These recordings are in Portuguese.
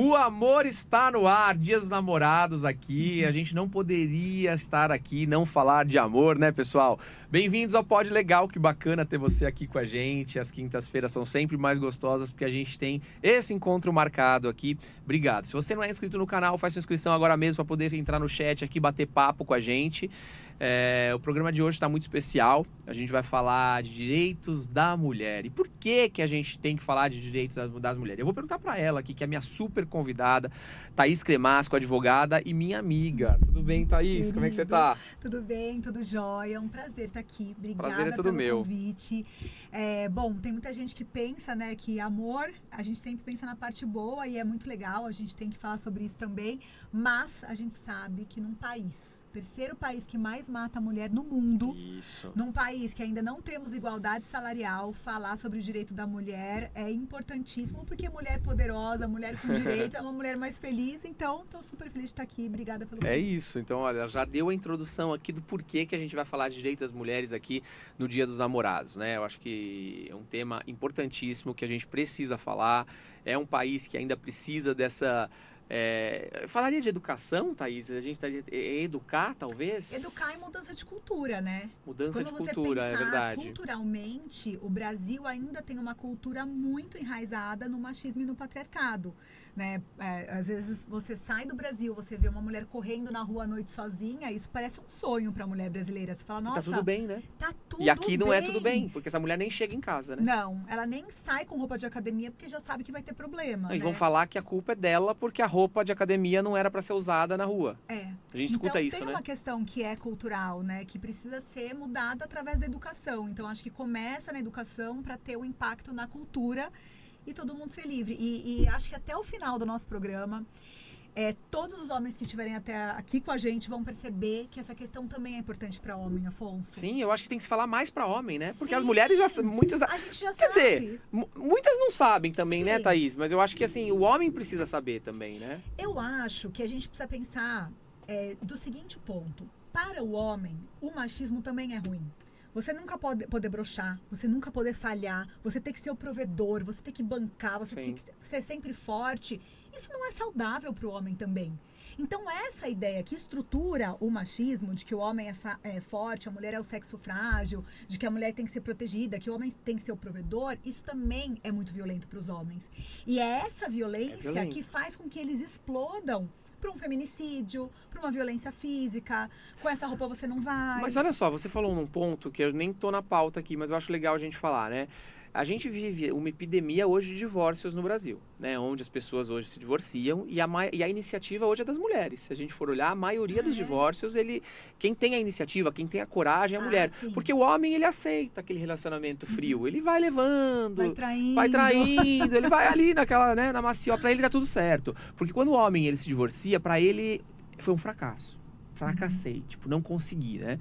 O amor está no ar, Dia dos Namorados aqui. A gente não poderia estar aqui e não falar de amor, né, pessoal? Bem-vindos ao Pod Legal, que bacana ter você aqui com a gente. As quintas-feiras são sempre mais gostosas porque a gente tem esse encontro marcado aqui. Obrigado. Se você não é inscrito no canal, faz sua inscrição agora mesmo para poder entrar no chat aqui, bater papo com a gente. O programa de hoje está muito especial. A gente vai falar de direitos da mulher. E por que a gente tem que falar de direitos das mulheres? Eu vou perguntar para ela aqui, que é minha super convidada, Thaís Cremasco, advogada e minha amiga. Tudo bem, Thaís? Querido, como é que você tá? Tudo bem, tudo jóia. É um prazer estar aqui. Obrigada prazer é todo pelo meu. convite. Bom, tem muita gente que pensa, né, que amor, a gente sempre pensa na parte boa e é muito legal, a gente tem que falar sobre isso também, mas a gente sabe que num país, terceiro país que mais mata a mulher no mundo, Isso. num país que ainda não temos igualdade salarial, falar sobre o direito da mulher é importantíssimo, porque mulher poderosa, mulher com direito, é uma mulher mais feliz, então estou super feliz de estar aqui, obrigada pelo convite. É isso, então olha, já deu a introdução aqui do porquê que a gente vai falar de direitos das mulheres aqui no Dia dos Namorados, né? Eu acho que é um tema importantíssimo que a gente precisa falar, é um país que ainda precisa dessa... falaria de educação, Thaís? A gente tá educar, talvez? Educar é mudança de cultura, né? Mudança de Quando você cultura, é pensar verdade. culturalmente, o Brasil ainda tem uma cultura muito enraizada no machismo e no patriarcado, né? Às vezes você sai do Brasil, você vê uma mulher correndo na rua à noite sozinha, isso parece um sonho pra mulher brasileira. Você fala, nossa, Tá tudo bem, né? tá tudo E aqui não bem. é tudo bem, porque essa mulher nem chega em casa, né? Não, ela nem sai com roupa de academia porque já sabe que vai ter problema, E né? vão falar que a culpa é dela porque a roupa de academia não era para ser usada na rua. A gente escuta então, isso, tem né? uma questão que é cultural, né? Que precisa ser mudada através da educação. Então, acho que começa na educação para ter o impacto na cultura e todo mundo ser livre. E acho que até o final do nosso programa, todos os homens que estiverem até aqui com a gente vão perceber que essa questão também é importante para homem, Afonso. Sim, eu acho que tem que se falar mais para homem, né? Porque Sim. as mulheres já muitas A gente já quer sabe. dizer, muitas não sabem também, né, Sim. Thaís? Mas eu acho que assim, o homem precisa saber também, né? Eu acho que a gente precisa pensar do seguinte ponto. Para o homem, o machismo também é ruim. Você nunca pode poder broxar, você nunca poder falhar, você tem que ser o provedor, você tem que bancar, você tem que ser sempre forte. Isso não é saudável para o homem também. Então, essa ideia que estrutura o machismo, de que o homem é forte, a mulher é o sexo frágil, de que a mulher tem que ser protegida, que o homem tem que ser o provedor, isso também é muito violento para os homens. E é essa violência que faz com que eles explodam para um feminicídio, para uma violência física, com essa roupa você não vai. Mas olha só, você falou num ponto que eu nem tô na pauta aqui, mas eu acho legal a gente falar, né? A gente vive uma epidemia hoje de divórcios no Brasil, né? Onde as pessoas hoje se divorciam e a iniciativa hoje é das mulheres. Se a gente for olhar, a maioria dos divórcios, quem tem a iniciativa, quem tem a coragem é a mulher. Sim. Porque o homem, ele aceita aquele relacionamento frio. Ele vai levando, vai traindo, ele vai ali naquela, né, na maciota, pra ele dá tudo certo. Porque quando o homem, ele se divorcia, pra ele foi um fracasso. Fracassei, tipo, não consegui, né?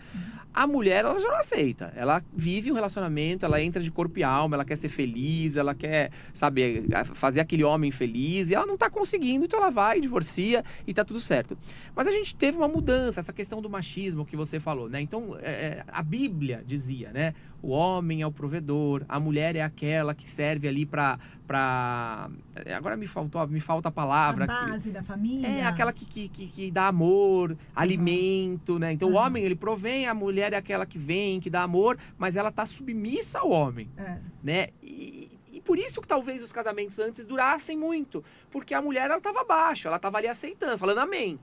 A mulher, ela já não aceita. Ela vive um relacionamento, ela entra de corpo e alma, ela quer ser feliz, ela quer, sabe, fazer aquele homem feliz, e ela não tá conseguindo, então ela vai, divorcia e tá tudo certo. Mas a gente teve uma mudança, essa questão do machismo que você falou, né? Então, a Bíblia dizia, né? O homem é o provedor, a mulher é aquela que serve ali agora me falta a palavra. A base da família. É aquela que dá amor, alimento, né? Então o homem, ele provém, a mulher é aquela que vem, que dá amor, mas ela tá submissa ao homem, né? E por isso que talvez os casamentos antes durassem muito, porque a mulher, ela tava abaixo, ela tava ali aceitando, falando amém.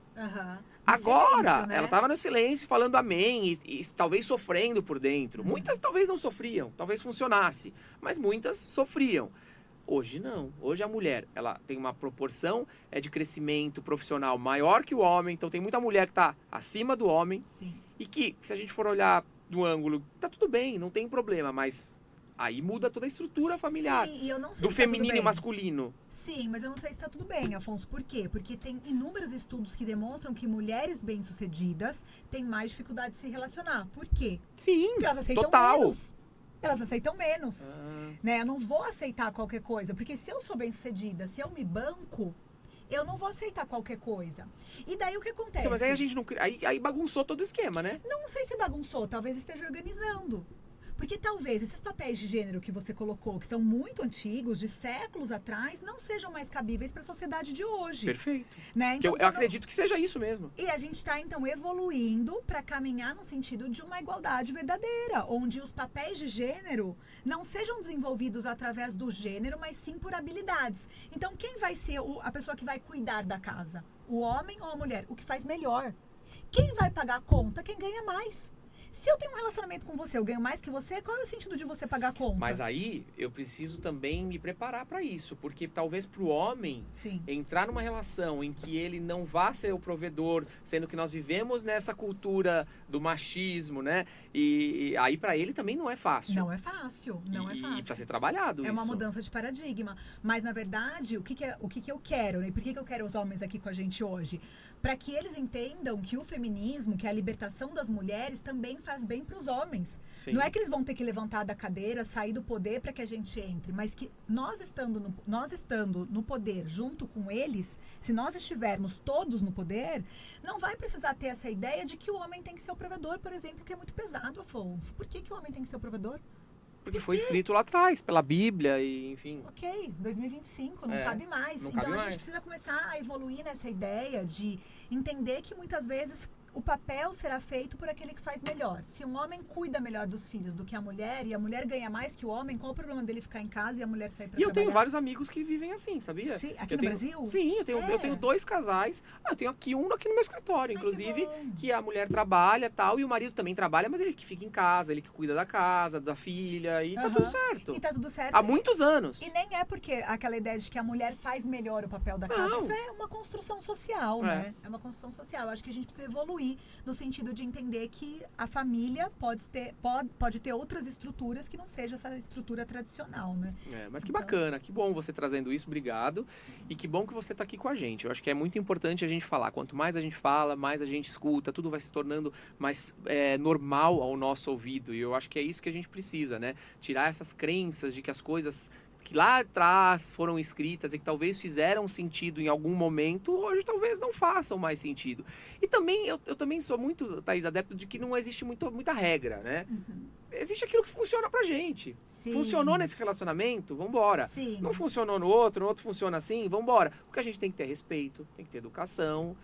Agora, silêncio, né? ela tava no silêncio, falando amém, e talvez sofrendo por dentro. Muitas talvez não sofriam, talvez funcionasse, mas muitas sofriam. Hoje não. Hoje a mulher, ela tem uma proporção de crescimento profissional maior que o homem. Então tem muita mulher que está acima do homem. Sim. E que, se a gente for olhar do ângulo, tá tudo bem, não tem problema. Mas aí muda toda a estrutura familiar. Sim, e eu não sei do se tá feminino tudo e bem. masculino. Sim, mas eu não sei se está tudo bem, Afonso. Por quê? Porque tem inúmeros estudos que demonstram que mulheres bem-sucedidas têm mais dificuldade de se relacionar. Por quê? Sim, Porque elas aceitam total. menos. Elas aceitam menos. Né? Eu não vou aceitar qualquer coisa. Porque se eu sou bem-sucedida, se eu me banco, eu não vou aceitar qualquer coisa. E daí o que acontece? Então, mas aí a gente não... Aí bagunçou todo o esquema, né? Não sei se bagunçou, talvez esteja organizando. Porque talvez esses papéis de gênero que você colocou, que são muito antigos, de séculos atrás, não sejam mais cabíveis para a sociedade de hoje. Perfeito. Né? Então, Eu acredito que seja isso mesmo. E a gente está, então, evoluindo para caminhar no sentido de uma igualdade verdadeira, onde os papéis de gênero não sejam desenvolvidos através do gênero, mas sim por habilidades. Então, quem vai ser a pessoa que vai cuidar da casa? O homem ou a mulher? O que faz melhor? Quem vai pagar a conta? Quem ganha mais. Se eu tenho um relacionamento com você, eu ganho mais que você, qual é o sentido de você pagar a conta? Mas aí eu preciso também me preparar para isso, porque talvez para o homem Sim. entrar numa relação em que ele não vá ser o provedor, sendo que nós vivemos nessa cultura do machismo, né? E aí para ele também não é fácil. Não é fácil, não é E fácil. precisa ser trabalhado É isso. uma mudança de paradigma. Mas, na verdade, o que eu quero, né? Por que eu quero os homens aqui com a gente hoje? Para que eles entendam que o feminismo, que a libertação das mulheres também faz bem para os homens. Sim. Não é que eles vão ter que levantar da cadeira, sair do poder para que a gente entre, mas que nós estando no poder junto com eles, se nós estivermos todos no poder, não vai precisar ter essa ideia de que o homem tem que ser o provedor, por exemplo, que é muito pesado, Afonso. Por que o homem tem que ser o provedor? Porque foi escrito lá atrás, pela Bíblia e enfim. Ok, 2025, não cabe mais. Não então cabe a mais. gente precisa começar a evoluir nessa ideia de entender que muitas vezes o papel será feito por aquele que faz melhor. Se um homem cuida melhor dos filhos do que a mulher, e a mulher ganha mais que o homem, qual o problema dele ficar em casa e a mulher sair para trabalhar? E eu tenho vários amigos que vivem assim, sabia? Sim, aqui no Brasil? Sim, eu tenho 2 casais. Eu tenho aqui um aqui no meu escritório, Ai, inclusive, que bom. que a mulher trabalha e tal, e o marido também trabalha, mas ele que fica em casa, ele que cuida da casa, da filha, e tá tudo certo. E tá tudo certo. Há muitos anos. E nem é porque aquela ideia de que a mulher faz melhor o papel da casa. Não. Isso é uma construção social, né? É uma construção social. Eu acho que a gente precisa evoluir no sentido de entender que a família pode ter outras estruturas que não seja essa estrutura tradicional, né? Mas que Então- bacana, que bom você trazendo isso, obrigado. E que bom que você tá aqui com a gente. Eu acho que é muito importante a gente falar. Quanto mais a gente fala, mais a gente escuta, tudo vai se tornando mais normal ao nosso ouvido. E eu acho que é isso que a gente precisa, né? Tirar essas crenças de que as coisas que lá atrás foram escritas e que talvez fizeram sentido em algum momento, hoje talvez não façam mais sentido. E também, eu também sou muito, Thaís, adepto de que não existe muita regra, né? Existe aquilo que funciona pra gente. Sim. Funcionou nesse relacionamento? Vambora. Sim. Não funcionou no outro funciona assim? Vambora. Porque a gente tem que ter respeito, tem que ter educação.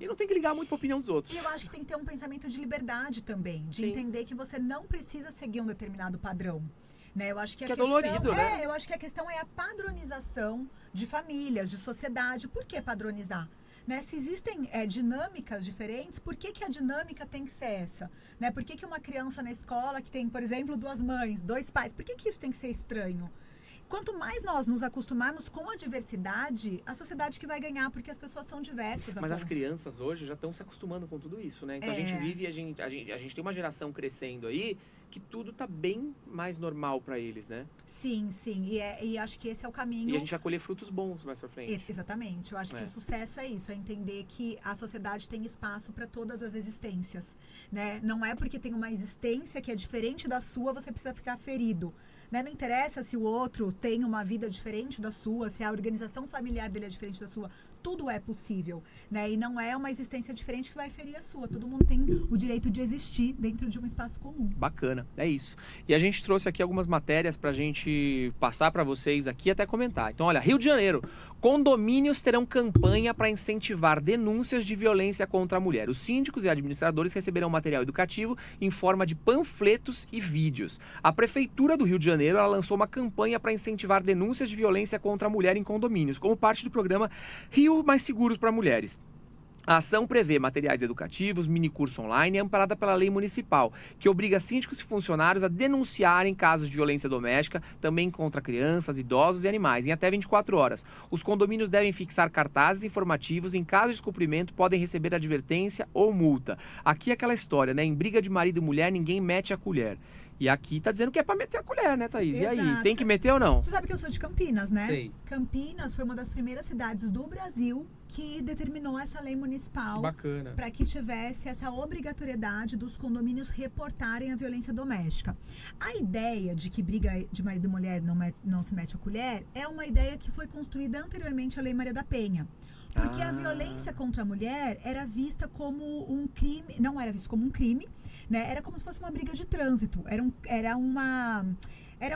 E não tem que ligar muito pra opinião dos outros. E eu acho que tem que ter um pensamento de liberdade também, de Sim. entender que você não precisa seguir um determinado padrão. Né? Eu acho que Que é dolorido, né? Eu acho que a questão é a padronização de famílias, de sociedade. Por que padronizar? Né? Se existem dinâmicas diferentes, por que a dinâmica tem que ser essa? Né? Por que uma criança na escola que tem, por exemplo, 2 mães, 2 pais, por que isso tem que ser estranho? Quanto mais nós nos acostumarmos com a diversidade, a sociedade que vai ganhar, porque as pessoas são diversas. Mas as Afonso. crianças hoje já estão se acostumando com tudo isso, né? Então a É. gente vive, a gente tem uma geração crescendo aí que tudo tá bem mais normal pra eles, né? Sim, sim. E acho que esse é o caminho. E a gente vai colher frutos bons mais pra frente. Exatamente. Eu acho que o sucesso é isso, é entender que a sociedade tem espaço para todas as existências, né? Não é porque tem uma existência que é diferente da sua, você precisa ficar ferido. Né? Não interessa se o outro tem uma vida diferente da sua, se a organização familiar dele é diferente da sua. Tudo é possível, né? E não é uma existência diferente que vai ferir a sua. Todo mundo tem o direito de existir dentro de um espaço comum. Bacana, é isso. E a gente trouxe aqui algumas matérias pra gente passar pra vocês aqui e até comentar. Então, olha, Rio de Janeiro. Condomínios terão campanha para incentivar denúncias de violência contra a mulher. Os síndicos e administradores receberão material educativo em forma de panfletos e vídeos. A Prefeitura do Rio de Janeiro ela lançou uma campanha para incentivar denúncias de violência contra a mulher em condomínios, como parte do programa Rio Mais Seguros para Mulheres. A ação prevê materiais educativos, minicurso online e amparada pela lei municipal, que obriga síndicos e funcionários a denunciarem casos de violência doméstica, também contra crianças, idosos e animais, em até 24 horas. Os condomínios devem fixar cartazes informativos e, em caso de descumprimento, podem receber advertência ou multa. Aqui é aquela história, né? Em briga de marido e mulher, ninguém mete a colher. E aqui tá dizendo que é pra meter a colher, né, Thaís? Exato. E aí, tem que meter ou não? Você sabe que eu sou de Campinas, né? Sei. Campinas foi uma das primeiras cidades do Brasil que determinou essa lei municipal. Que bacana. Para que tivesse essa obrigatoriedade dos condomínios reportarem a violência doméstica. A ideia de que briga de marido e mulher não se mete a colher é uma ideia que foi construída anteriormente à Lei Maria da Penha. Porque a violência contra a mulher era vista como um crime, não era visto como um crime, né? Era como se fosse uma briga de trânsito, era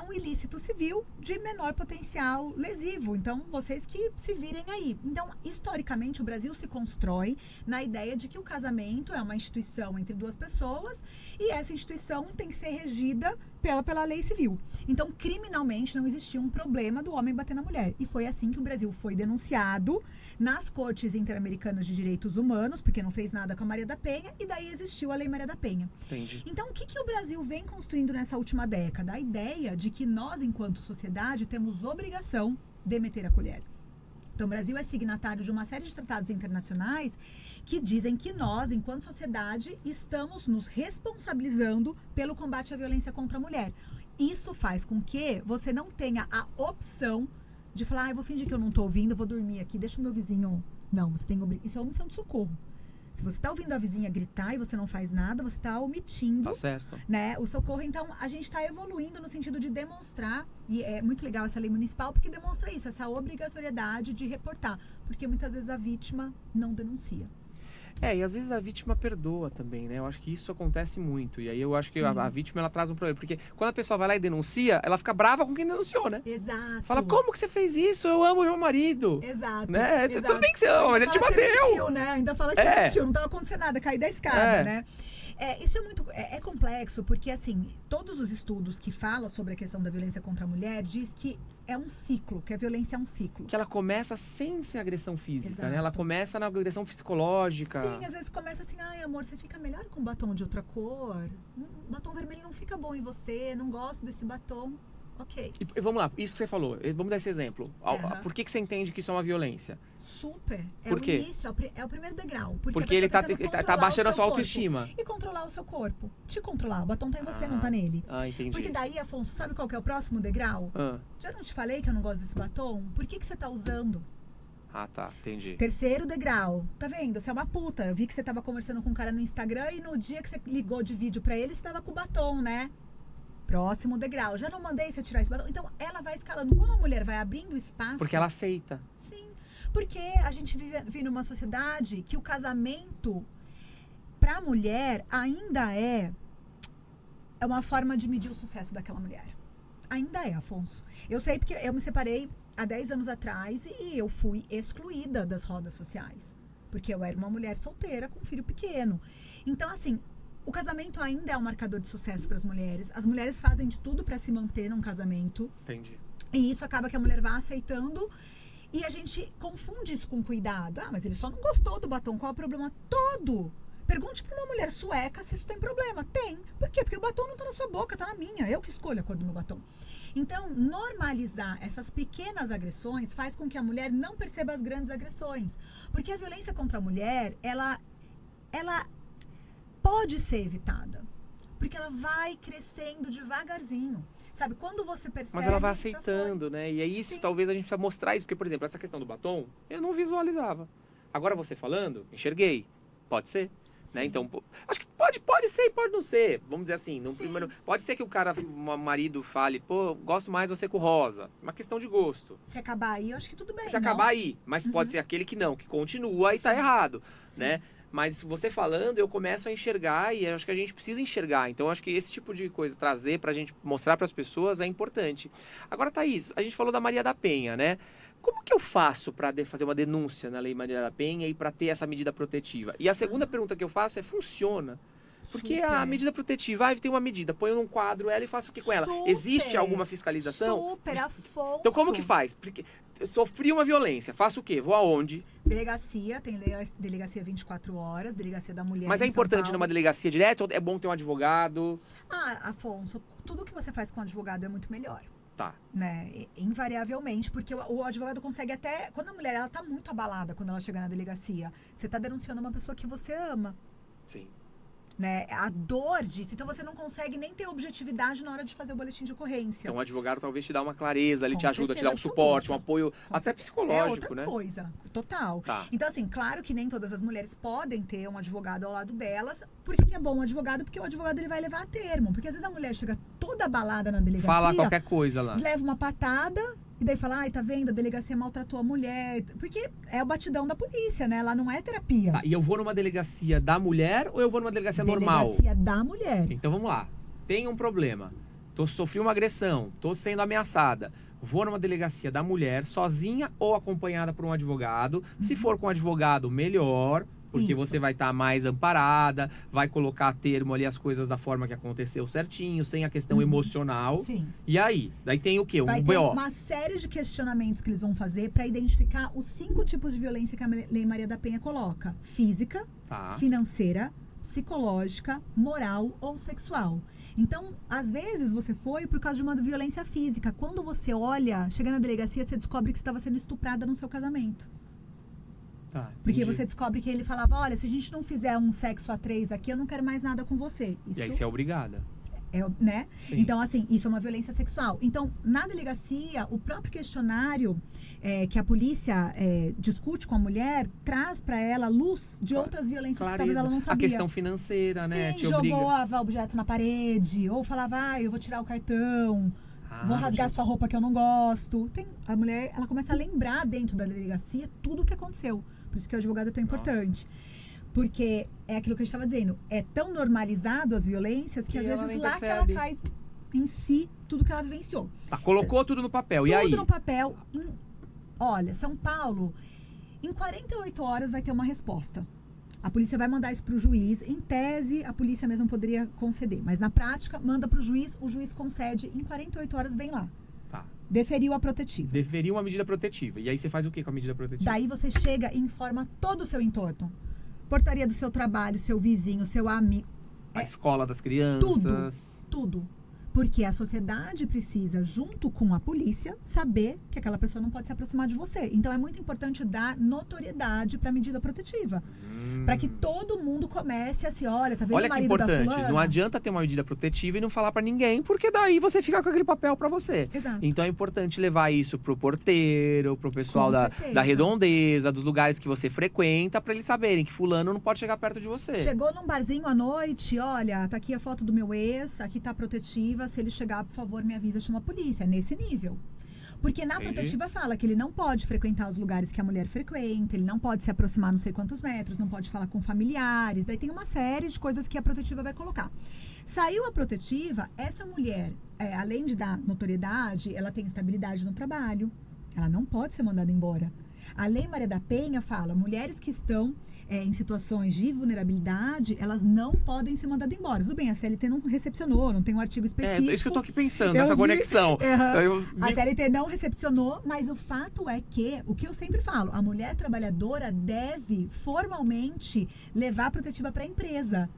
um ilícito civil de menor potencial lesivo. Então, vocês que se virem aí. Então, historicamente, o Brasil se constrói na ideia de que o casamento é uma instituição entre duas pessoas e essa instituição tem que ser regida pela lei civil. Então, criminalmente, não existia um problema do homem bater na mulher. E foi assim que o Brasil foi denunciado nas cortes interamericanas de direitos humanos, porque não fez nada com a Maria da Penha, e daí existiu a Lei Maria da Penha. Entendi. Então, o que o Brasil vem construindo nessa última década? A ideia de que nós, enquanto sociedade, temos obrigação de meter a colher. Então, o Brasil é signatário de uma série de tratados internacionais que dizem que nós, enquanto sociedade, estamos nos responsabilizando pelo combate à violência contra a mulher. Isso faz com que você não tenha a opção de falar, eu vou fingir que eu não estou ouvindo, eu vou dormir aqui, deixa o meu vizinho... Não, você tem isso é omissão de socorro. Se você está ouvindo a vizinha gritar e você não faz nada, você está omitindo, Tá certo. né, o socorro. Então, a gente está evoluindo no sentido de demonstrar, e é muito legal essa lei municipal, porque demonstra isso, essa obrigatoriedade de reportar. Porque muitas vezes a vítima não denuncia. E às vezes a vítima perdoa também, né? Eu acho que isso acontece muito. E aí eu acho que a vítima, ela traz um problema. Porque quando a pessoa vai lá e denuncia, ela fica brava com quem denunciou, né? Exato. Fala, como que você fez isso? Eu amo meu marido. Exato. Né? Exato. Tudo bem que você ama, mas ele te bateu. Mentiu, né? Ainda fala que você mentiu, não estava acontecendo nada, cair da escada, né? Isso é muito complexo, porque assim, todos os estudos que falam sobre a questão da violência contra a mulher diz que é um ciclo, que a violência é um ciclo. Que ela começa sem ser agressão física, Exato. né? Ela começa na agressão psicológica. Sim, às vezes começa assim, ai amor, você fica melhor com batom de outra cor. Batom vermelho não fica bom em você, não gosto desse batom. Ok. E vamos lá, isso que você falou, vamos dar esse exemplo. Uhum. Por que você entende que isso é uma violência? Super. Por quê? O início, é o primeiro degrau. Porque ele tá baixando a sua autoestima. E controlar o seu corpo. Te controlar. O batom tá em você, não tá nele. Entendi. Porque daí, Afonso, sabe qual que é o próximo degrau? Já não te falei que eu não gosto desse batom? Por que você tá usando? Tá, entendi. Terceiro degrau. Tá vendo? Você é uma puta. Eu vi que você tava conversando com um cara no Instagram e no dia que você ligou de vídeo pra ele, você tava com o batom, né? Próximo degrau. Já não mandei você tirar esse batom. Então, ela vai escalando. Quando a mulher vai abrindo espaço... Porque ela aceita. Sim. Porque a gente vive numa sociedade que o casamento, para a mulher, ainda é uma forma de medir o sucesso daquela mulher. Ainda é, Afonso. Eu sei porque eu me separei há 10 anos atrás e eu fui excluída das rodas sociais. Porque eu era uma mulher solteira com um filho pequeno. Então, assim, o casamento ainda é um marcador de sucesso para as mulheres. As mulheres fazem de tudo para se manter num casamento. Entendi. E isso acaba que a mulher vai aceitando... E a gente confunde isso com cuidado. Mas ele só não gostou do batom. Qual é o problema todo? Pergunte pra uma mulher sueca se isso tem problema. Tem. Por quê? Porque o batom não tá na sua boca, tá na minha. Eu que escolho a cor do meu batom. Então, normalizar essas pequenas agressões faz com que a mulher não perceba as grandes agressões. Porque a violência contra a mulher, ela pode ser evitada. Porque ela vai crescendo devagarzinho. Sabe, quando você percebe... Mas ela vai aceitando, né? E é isso, talvez a gente precisa mostrar isso. Porque, por exemplo, essa questão do batom, eu não visualizava. Agora você falando, enxerguei. Pode ser. Né? Então, acho que pode ser e pode não ser. Vamos dizer assim, no primeiro, pode ser que o marido fale, pô, gosto mais você com rosa. Uma questão de gosto. Se acabar aí, eu acho que tudo bem. Se acabar aí, mas pode ser aquele que não, que continua e tá errado, né? Mas você falando, eu começo a enxergar e eu acho que a gente precisa enxergar. Então, eu acho que esse tipo de coisa, trazer pra gente, mostrar pras pessoas é importante. Agora, Thaís, a gente falou da Maria da Penha, né? Como que eu faço para fazer uma denúncia na Lei Maria da Penha e para ter essa medida protetiva? E a segunda pergunta que eu faço é, funciona? Porque a medida protetiva, tem uma medida, põe num quadro ela e faço o que com ela? Existe alguma fiscalização? Super, Afonso. Então como que faz? Porque eu sofri uma violência, faço o quê? Vou aonde? Delegacia, tem delegacia 24 horas, delegacia da mulher. Mas é importante numa delegacia direto ou é bom ter um advogado? Afonso, tudo que você faz com um advogado é muito melhor. Tá. Né? Invariavelmente, porque o advogado consegue até... Quando a mulher, ela tá muito abalada quando ela chega na delegacia, você tá denunciando uma pessoa que você ama. Sim. Né? A dor disso. Então, você não consegue nem ter objetividade na hora de fazer o boletim de ocorrência. Então, o advogado talvez te dá uma clareza, ele Com te ajuda, te dá um certeza suporte, um absoluta. apoio, até psicológico, outra né? coisa, total. Tá. Então, assim, claro que nem todas as mulheres podem ter um advogado ao lado delas. Por que é bom um advogado? Porque o advogado ele vai levar a termo. Porque às vezes a mulher chega toda abalada na delegacia. Fala qualquer coisa lá. Leva uma patada E daí fala, ai, tá vendo, a delegacia maltratou a mulher. Porque é o batidão da polícia, né? Lá não é terapia. Tá, e eu vou numa delegacia da mulher ou eu vou numa delegacia normal? Delegacia da mulher. Então vamos lá. Tem um problema. Sofri uma agressão. Tô sendo ameaçada. Vou numa delegacia da mulher, sozinha ou acompanhada por um advogado. Se for com um advogado, melhor. Porque Isso. você vai estar mais amparada, vai colocar a termo ali as coisas da forma que aconteceu certinho, sem a questão emocional. Sim. E aí? Daí tem o quê? Um Vai ter BO. uma série de questionamentos que eles vão fazer para identificar os 5 tipos de violência que a Lei Maria da Penha coloca. Física, Tá. financeira, psicológica, moral ou sexual. Então, às vezes, você foi por causa de uma violência física. Quando você olha, chega na delegacia, você descobre que você estava sendo estuprada no seu casamento. Tá, Porque entendi. você descobre que ele falava, olha, se a gente não fizer um sexo a 3 aqui, eu não quero mais nada com você. Isso E aí você é obrigada. é, né? Sim. Então, assim, isso é uma violência sexual. Então, na delegacia, o próprio questionário que a polícia discute com a mulher traz para ela luz de outras violências que talvez ela não sabia. A questão financeira, né? Sim, Te obriga. jogava objeto na parede, ou falava, eu vou tirar o cartão, vou rasgar gente. sua roupa que eu não gosto. A mulher, ela começa a lembrar dentro da delegacia tudo o que aconteceu. Por isso que o advogado é tão importante. Porque é aquilo que a gente estava dizendo, é tão normalizado as violências que às ela vezes nem lá que percebe. ela cai em si tudo que ela vivenciou. Tá, colocou tudo no papel. E Tudo aí? no papel. Olha, São Paulo, em 48 horas vai ter uma resposta. A polícia vai mandar isso para o juiz. Em tese, a polícia mesmo poderia conceder. Mas na prática, manda para o juiz concede. Em 48 horas, vem lá. Tá. Deferiu a protetiva. Deveria uma medida protetiva. E aí você faz o que com a medida protetiva? Daí você chega e informa todo o seu entorno. Portaria do seu trabalho, seu vizinho, seu amigo. A escola das crianças. Tudo. Porque a sociedade precisa, junto com a polícia, saber que aquela pessoa não pode se aproximar de você. Então, é muito importante dar notoriedade para a medida protetiva. Para que todo mundo comece a se, olha, tá vendo Olha o que marido da importante. fulana? Não adianta ter uma medida protetiva e não falar pra ninguém, porque daí você fica com aquele papel pra você. Exato. Então é importante levar isso pro porteiro, pro pessoal Com da certeza. redondeza, dos lugares que você frequenta, pra eles saberem que fulano não pode chegar perto de você. Chegou num barzinho à noite, olha, tá aqui a foto do meu ex, aqui tá a protetiva, se ele chegar, por favor, me avisa, chama a polícia. É nesse nível. Porque na Entendi. protetiva fala que ele não pode frequentar os lugares que a mulher frequenta, ele não pode se aproximar não sei quantos metros, não pode falar com familiares, daí tem uma série de coisas que a protetiva vai colocar. Saiu a protetiva, essa mulher, além de dar notoriedade, ela tem estabilidade no trabalho, ela não pode ser mandada embora. A Lei Maria da Penha fala, mulheres que estão em situações de vulnerabilidade, elas não podem ser mandadas embora. Tudo bem, a CLT não recepcionou, não tem um artigo específico. É isso que eu tô aqui pensando, Eu nessa vi. conexão. A CLT não recepcionou, mas o fato é que, o que eu sempre falo, a mulher trabalhadora deve formalmente levar a protetiva para a empresa.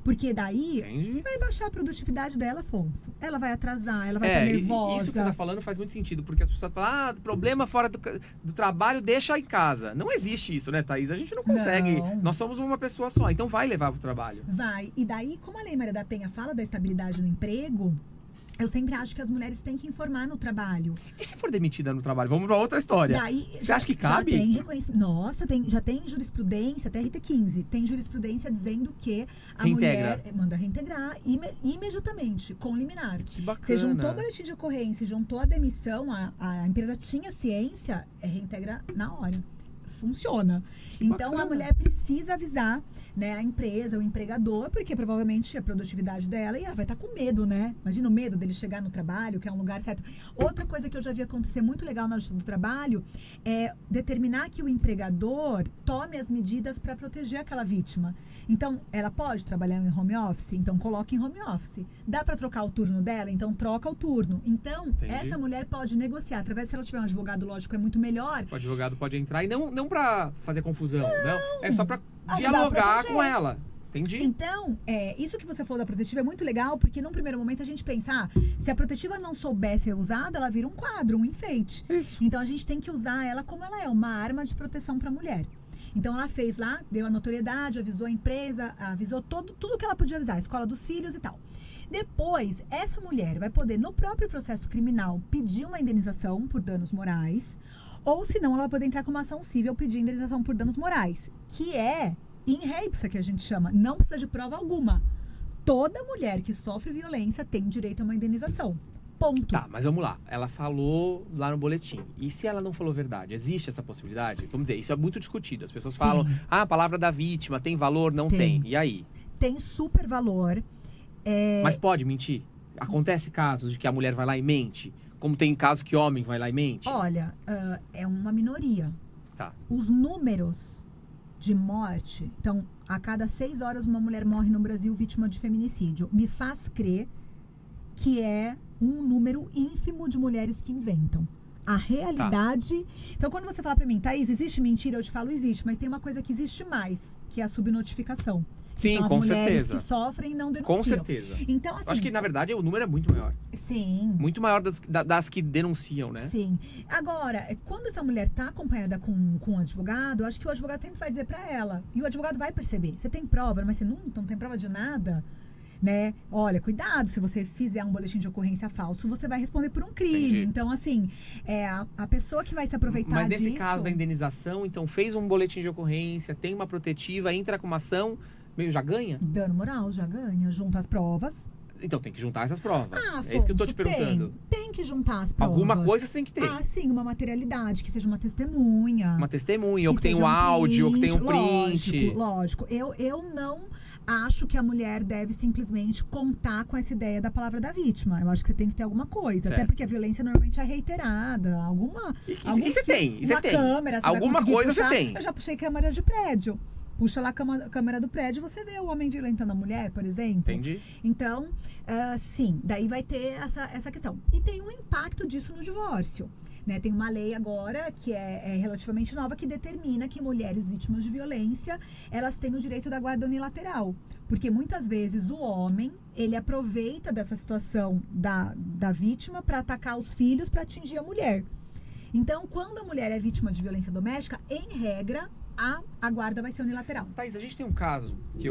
Porque daí Entendi. vai baixar a produtividade dela, Afonso. Ela vai atrasar, ela vai estar nervosa. Isso que você tá falando faz muito sentido, porque as pessoas falam, problema fora do trabalho, deixa em casa. Não existe isso, né, Thaís? A gente não consegue. Não. Nós somos uma pessoa só, então vai levar pro trabalho. Vai. E daí, como a Lei Maria da Penha fala da estabilidade no emprego, eu sempre acho que as mulheres têm que informar no trabalho. E se for demitida no trabalho? Vamos pra outra história. Daí, Você acha que cabe? Já tem reconhecimento. Nossa, já tem jurisprudência, até RT15. Tem jurisprudência dizendo que a Reintegra. mulher manda reintegrar imediatamente, com liminar. Que bacana. Você juntou o boletim de ocorrência, juntou a demissão, a empresa tinha ciência, reintegra na hora. Funciona. Que Então, bacana. a mulher precisa avisar, né, a empresa, o empregador, porque provavelmente a produtividade dela, e ela vai estar com medo, né? Imagina o medo dele chegar no trabalho, que é um lugar certo. Outra coisa que eu já vi acontecer muito legal na Justiça do Trabalho é determinar que o empregador tome as medidas para proteger aquela vítima. Então, ela pode trabalhar em home office? Então, coloque em home office. Dá para trocar o turno dela? Então, troca o turno. Então, Entendi. essa mulher pode negociar. Através, se ela tiver um advogado, lógico, é muito melhor. O advogado pode entrar e não pra fazer confusão, não. É só pra Ajudar a dialogar proteger. com ela. Entendi? Então, isso que você falou da protetiva é muito legal, porque num primeiro momento a gente pensa, se a protetiva não souber ser usada, ela vira um quadro, um enfeite. Isso. Então, a gente tem que usar ela como ela é, uma arma de proteção para a mulher. Então, ela fez lá, deu a notoriedade, avisou a empresa, avisou tudo que ela podia avisar, a escola dos filhos e tal. Depois, essa mulher vai poder, no próprio processo criminal, pedir uma indenização por danos morais, ou se não, ela vai poder entrar com uma ação civil pedir indenização por danos morais, que é in rebsa, que a gente chama, não precisa de prova alguma. Toda mulher que sofre violência tem direito a uma indenização. Ponto. Tá, mas vamos lá. Ela falou lá no boletim. E se ela não falou verdade? Existe essa possibilidade? Vamos dizer, isso é muito discutido. As pessoas Sim. falam, a palavra da vítima tem valor? Não tem. E aí? Tem super valor. Mas pode mentir? Acontece casos de que a mulher vai lá e mente? Como tem casos que homem vai lá e mente? Olha, é uma minoria. Tá. Os números de morte... Então, a cada 6 horas uma mulher morre no Brasil vítima de feminicídio. Me faz crer que é um número ínfimo de mulheres que inventam. A realidade... Tá. Então, quando você fala pra mim, Thaís, existe mentira? Eu te falo, existe. Mas tem uma coisa que existe mais, que é a subnotificação. Sim, são as com mulheres certeza. que sofrem e não denunciam. Com certeza. Então, assim... Eu acho que, na verdade, o número é muito maior. Sim. Muito maior das que denunciam, né? Sim. Agora, quando essa mulher tá acompanhada com um advogado, eu acho que o advogado sempre vai dizer pra ela. E o advogado vai perceber. Você tem prova, mas você não tem prova de nada... Né? Olha, cuidado, se você fizer um boletim de ocorrência falso, você vai responder por um crime. Entendi. Então, assim, a pessoa que vai se aproveitar Mas nesse disso... caso da indenização, então fez um boletim de ocorrência, tem uma protetiva, entra com uma ação, meio já ganha? Dano moral, já ganha. Junta as provas. Então tem que juntar essas provas. Afonso, É isso que eu tô te perguntando. Tem que juntar as provas. Alguma coisa você tem que ter. Ah, sim, uma materialidade, que seja uma testemunha. Uma testemunha, ou que tenha seja um áudio, ou que tenha um print. Lógico. Eu não acho que a mulher deve simplesmente contar com essa ideia da palavra da vítima. Eu acho que você tem que ter alguma coisa. Certo. Até porque a violência normalmente é reiterada. E você tem, e você tem. Câmera, você Alguma vai coisa puxar. você tem. Eu já puxei câmera de prédio. Puxa lá a câmera do prédio, você vê o homem violentando a mulher, por exemplo. Entendi. Então, sim, daí vai ter essa questão. E tem um impacto disso no divórcio. Né? Tem uma lei agora, que é relativamente nova, que determina que mulheres vítimas de violência, elas têm o direito da guarda unilateral. Porque muitas vezes o homem, ele aproveita dessa situação da vítima para atacar os filhos, para atingir a mulher. Então, quando a mulher é vítima de violência doméstica, em regra, a guarda vai ser unilateral. Thaís, a gente tem um caso que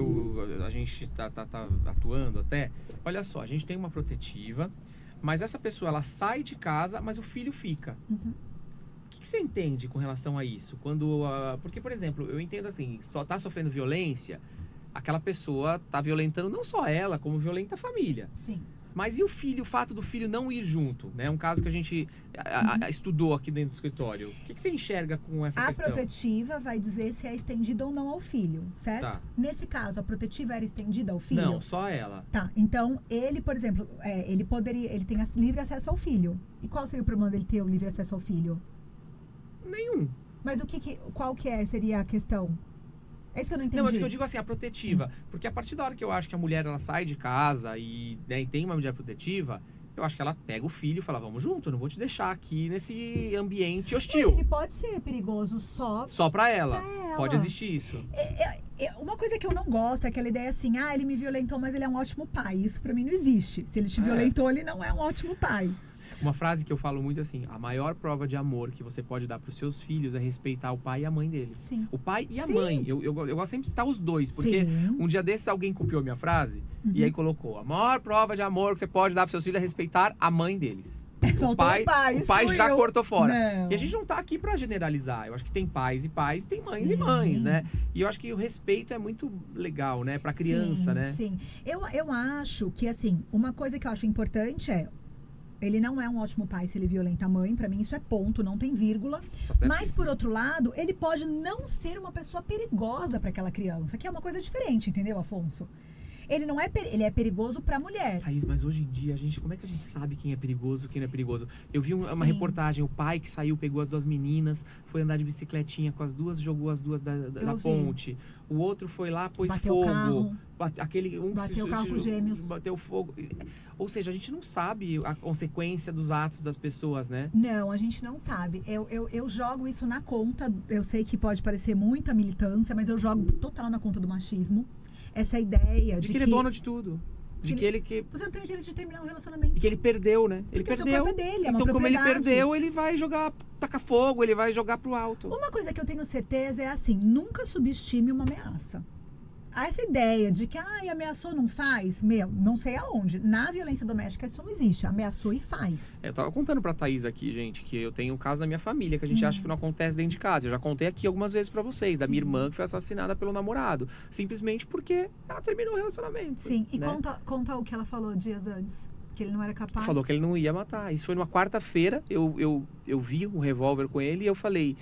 a gente tá atuando até. Olha só, a gente tem uma protetiva, mas essa pessoa, ela sai de casa, mas o filho fica. Uhum. O que você entende com relação a isso? Porque, por exemplo, eu entendo assim, só tá sofrendo violência, aquela pessoa tá violentando não só ela, como violenta a família. Sim. Mas e o fato do filho não ir junto? Né? Um caso que a gente estudou aqui dentro do escritório. O que você enxerga com essa questão? A protetiva vai dizer se é estendida ou não ao filho, certo? Tá. Nesse caso, a protetiva era estendida ao filho? Não, só ela. Tá, então ele, por exemplo, ele tem livre acesso ao filho. E qual seria o problema dele ter o livre acesso ao filho? Nenhum. Mas qual que seria a questão? É isso que eu não entendi. Não, mas que eu digo assim, a protetiva. Porque a partir da hora que eu acho que a mulher ela sai de casa e tem uma medida protetiva, eu acho que ela pega o filho e fala, vamos junto, eu não vou te deixar aqui nesse ambiente hostil. Mas ele pode ser perigoso Só pra ela. Pra ela. Pode existir isso. Uma coisa que eu não gosto é aquela ideia assim, ele me violentou, mas ele é um ótimo pai. Isso pra mim não existe. Se ele te violentou, ele não é um ótimo pai. Uma frase que eu falo muito assim, a maior prova de amor que você pode dar pros seus filhos é respeitar o pai e a mãe deles. Sim. O pai e a Sim. mãe. Eu gosto sempre de citar os dois, porque Sim. um dia desses alguém copiou minha frase e aí colocou, a maior prova de amor que você pode dar pros seus filhos é respeitar a mãe deles. O pai já cortou fora. Não. E a gente não tá aqui pra generalizar. Eu acho que tem pais e tem mães e mães, né? E eu acho que o respeito é muito legal, né? Pra criança, né? Sim. Eu acho que, assim, uma coisa que eu acho importante é ele não é um ótimo pai se ele violenta a mãe. Pra mim isso é ponto, não tem vírgula. Tá. Mas, por outro lado, ele pode não ser uma pessoa perigosa pra aquela criança, que é uma coisa diferente, entendeu, Afonso? Ele não é ele é perigoso pra mulher. Thaís, mas hoje em dia, como é que a gente sabe quem é perigoso e quem não é perigoso? Eu vi uma Sim. reportagem, o pai que saiu, pegou as 2 meninas, foi andar de bicicletinha com as duas, jogou as duas da ponte. O outro foi lá, pôs Bateu fogo. o carro. Bateu o carro com gêmeos. Bateu fogo. Ou seja, a gente não sabe a consequência dos atos das pessoas, né? Não, a gente não sabe. Eu jogo isso na conta. Eu sei que pode parecer muita militância, mas eu jogo total na conta do machismo. Essa ideia de que ele é dono de tudo. De que ele que... Você não tem o direito de terminar um relacionamento. E que ele perdeu, né? Ele Porque perdeu. o corpo é dele, é uma então, como ele propriedade. perdeu, ele vai tacar fogo, ele vai jogar pro alto. Uma coisa que eu tenho certeza é assim, nunca subestime uma ameaça. Essa ideia de que, ameaçou, não faz, não sei aonde. Na violência doméstica isso não existe. Ameaçou e faz. Eu tava contando pra Thaís aqui, gente, que eu tenho um caso na minha família que a gente acha que não acontece dentro de casa. Eu já contei aqui algumas vezes pra vocês, da minha irmã que foi assassinada pelo namorado. Simplesmente porque ela terminou o relacionamento. Sim, e né? conta o que ela falou dias antes. Que ele não era capaz. Falou que ele não ia matar. Isso foi numa quarta-feira, eu vi um revólver com ele e eu falei,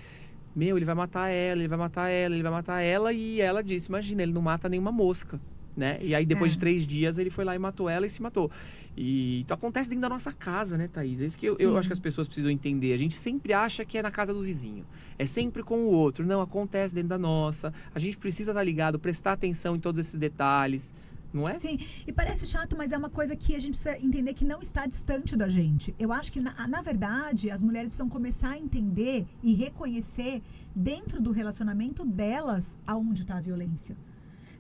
ele vai matar ela, ele vai matar ela, ele vai matar ela. E ela disse, imagina, ele não mata nenhuma mosca, né? E aí depois de 3 dias ele foi lá e matou ela e se matou. E então acontece dentro da nossa casa, né, Thaís? É isso que eu acho que as pessoas precisam entender. A gente sempre acha que é na casa do vizinho. É sempre com o outro. Não, acontece dentro da nossa. A gente precisa estar ligado, prestar atenção em todos esses detalhes. Não é? Sim, e parece chato, mas é uma coisa que a gente precisa entender que não está distante da gente. Eu acho que, na verdade, as mulheres precisam começar a entender e reconhecer dentro do relacionamento delas aonde está a violência.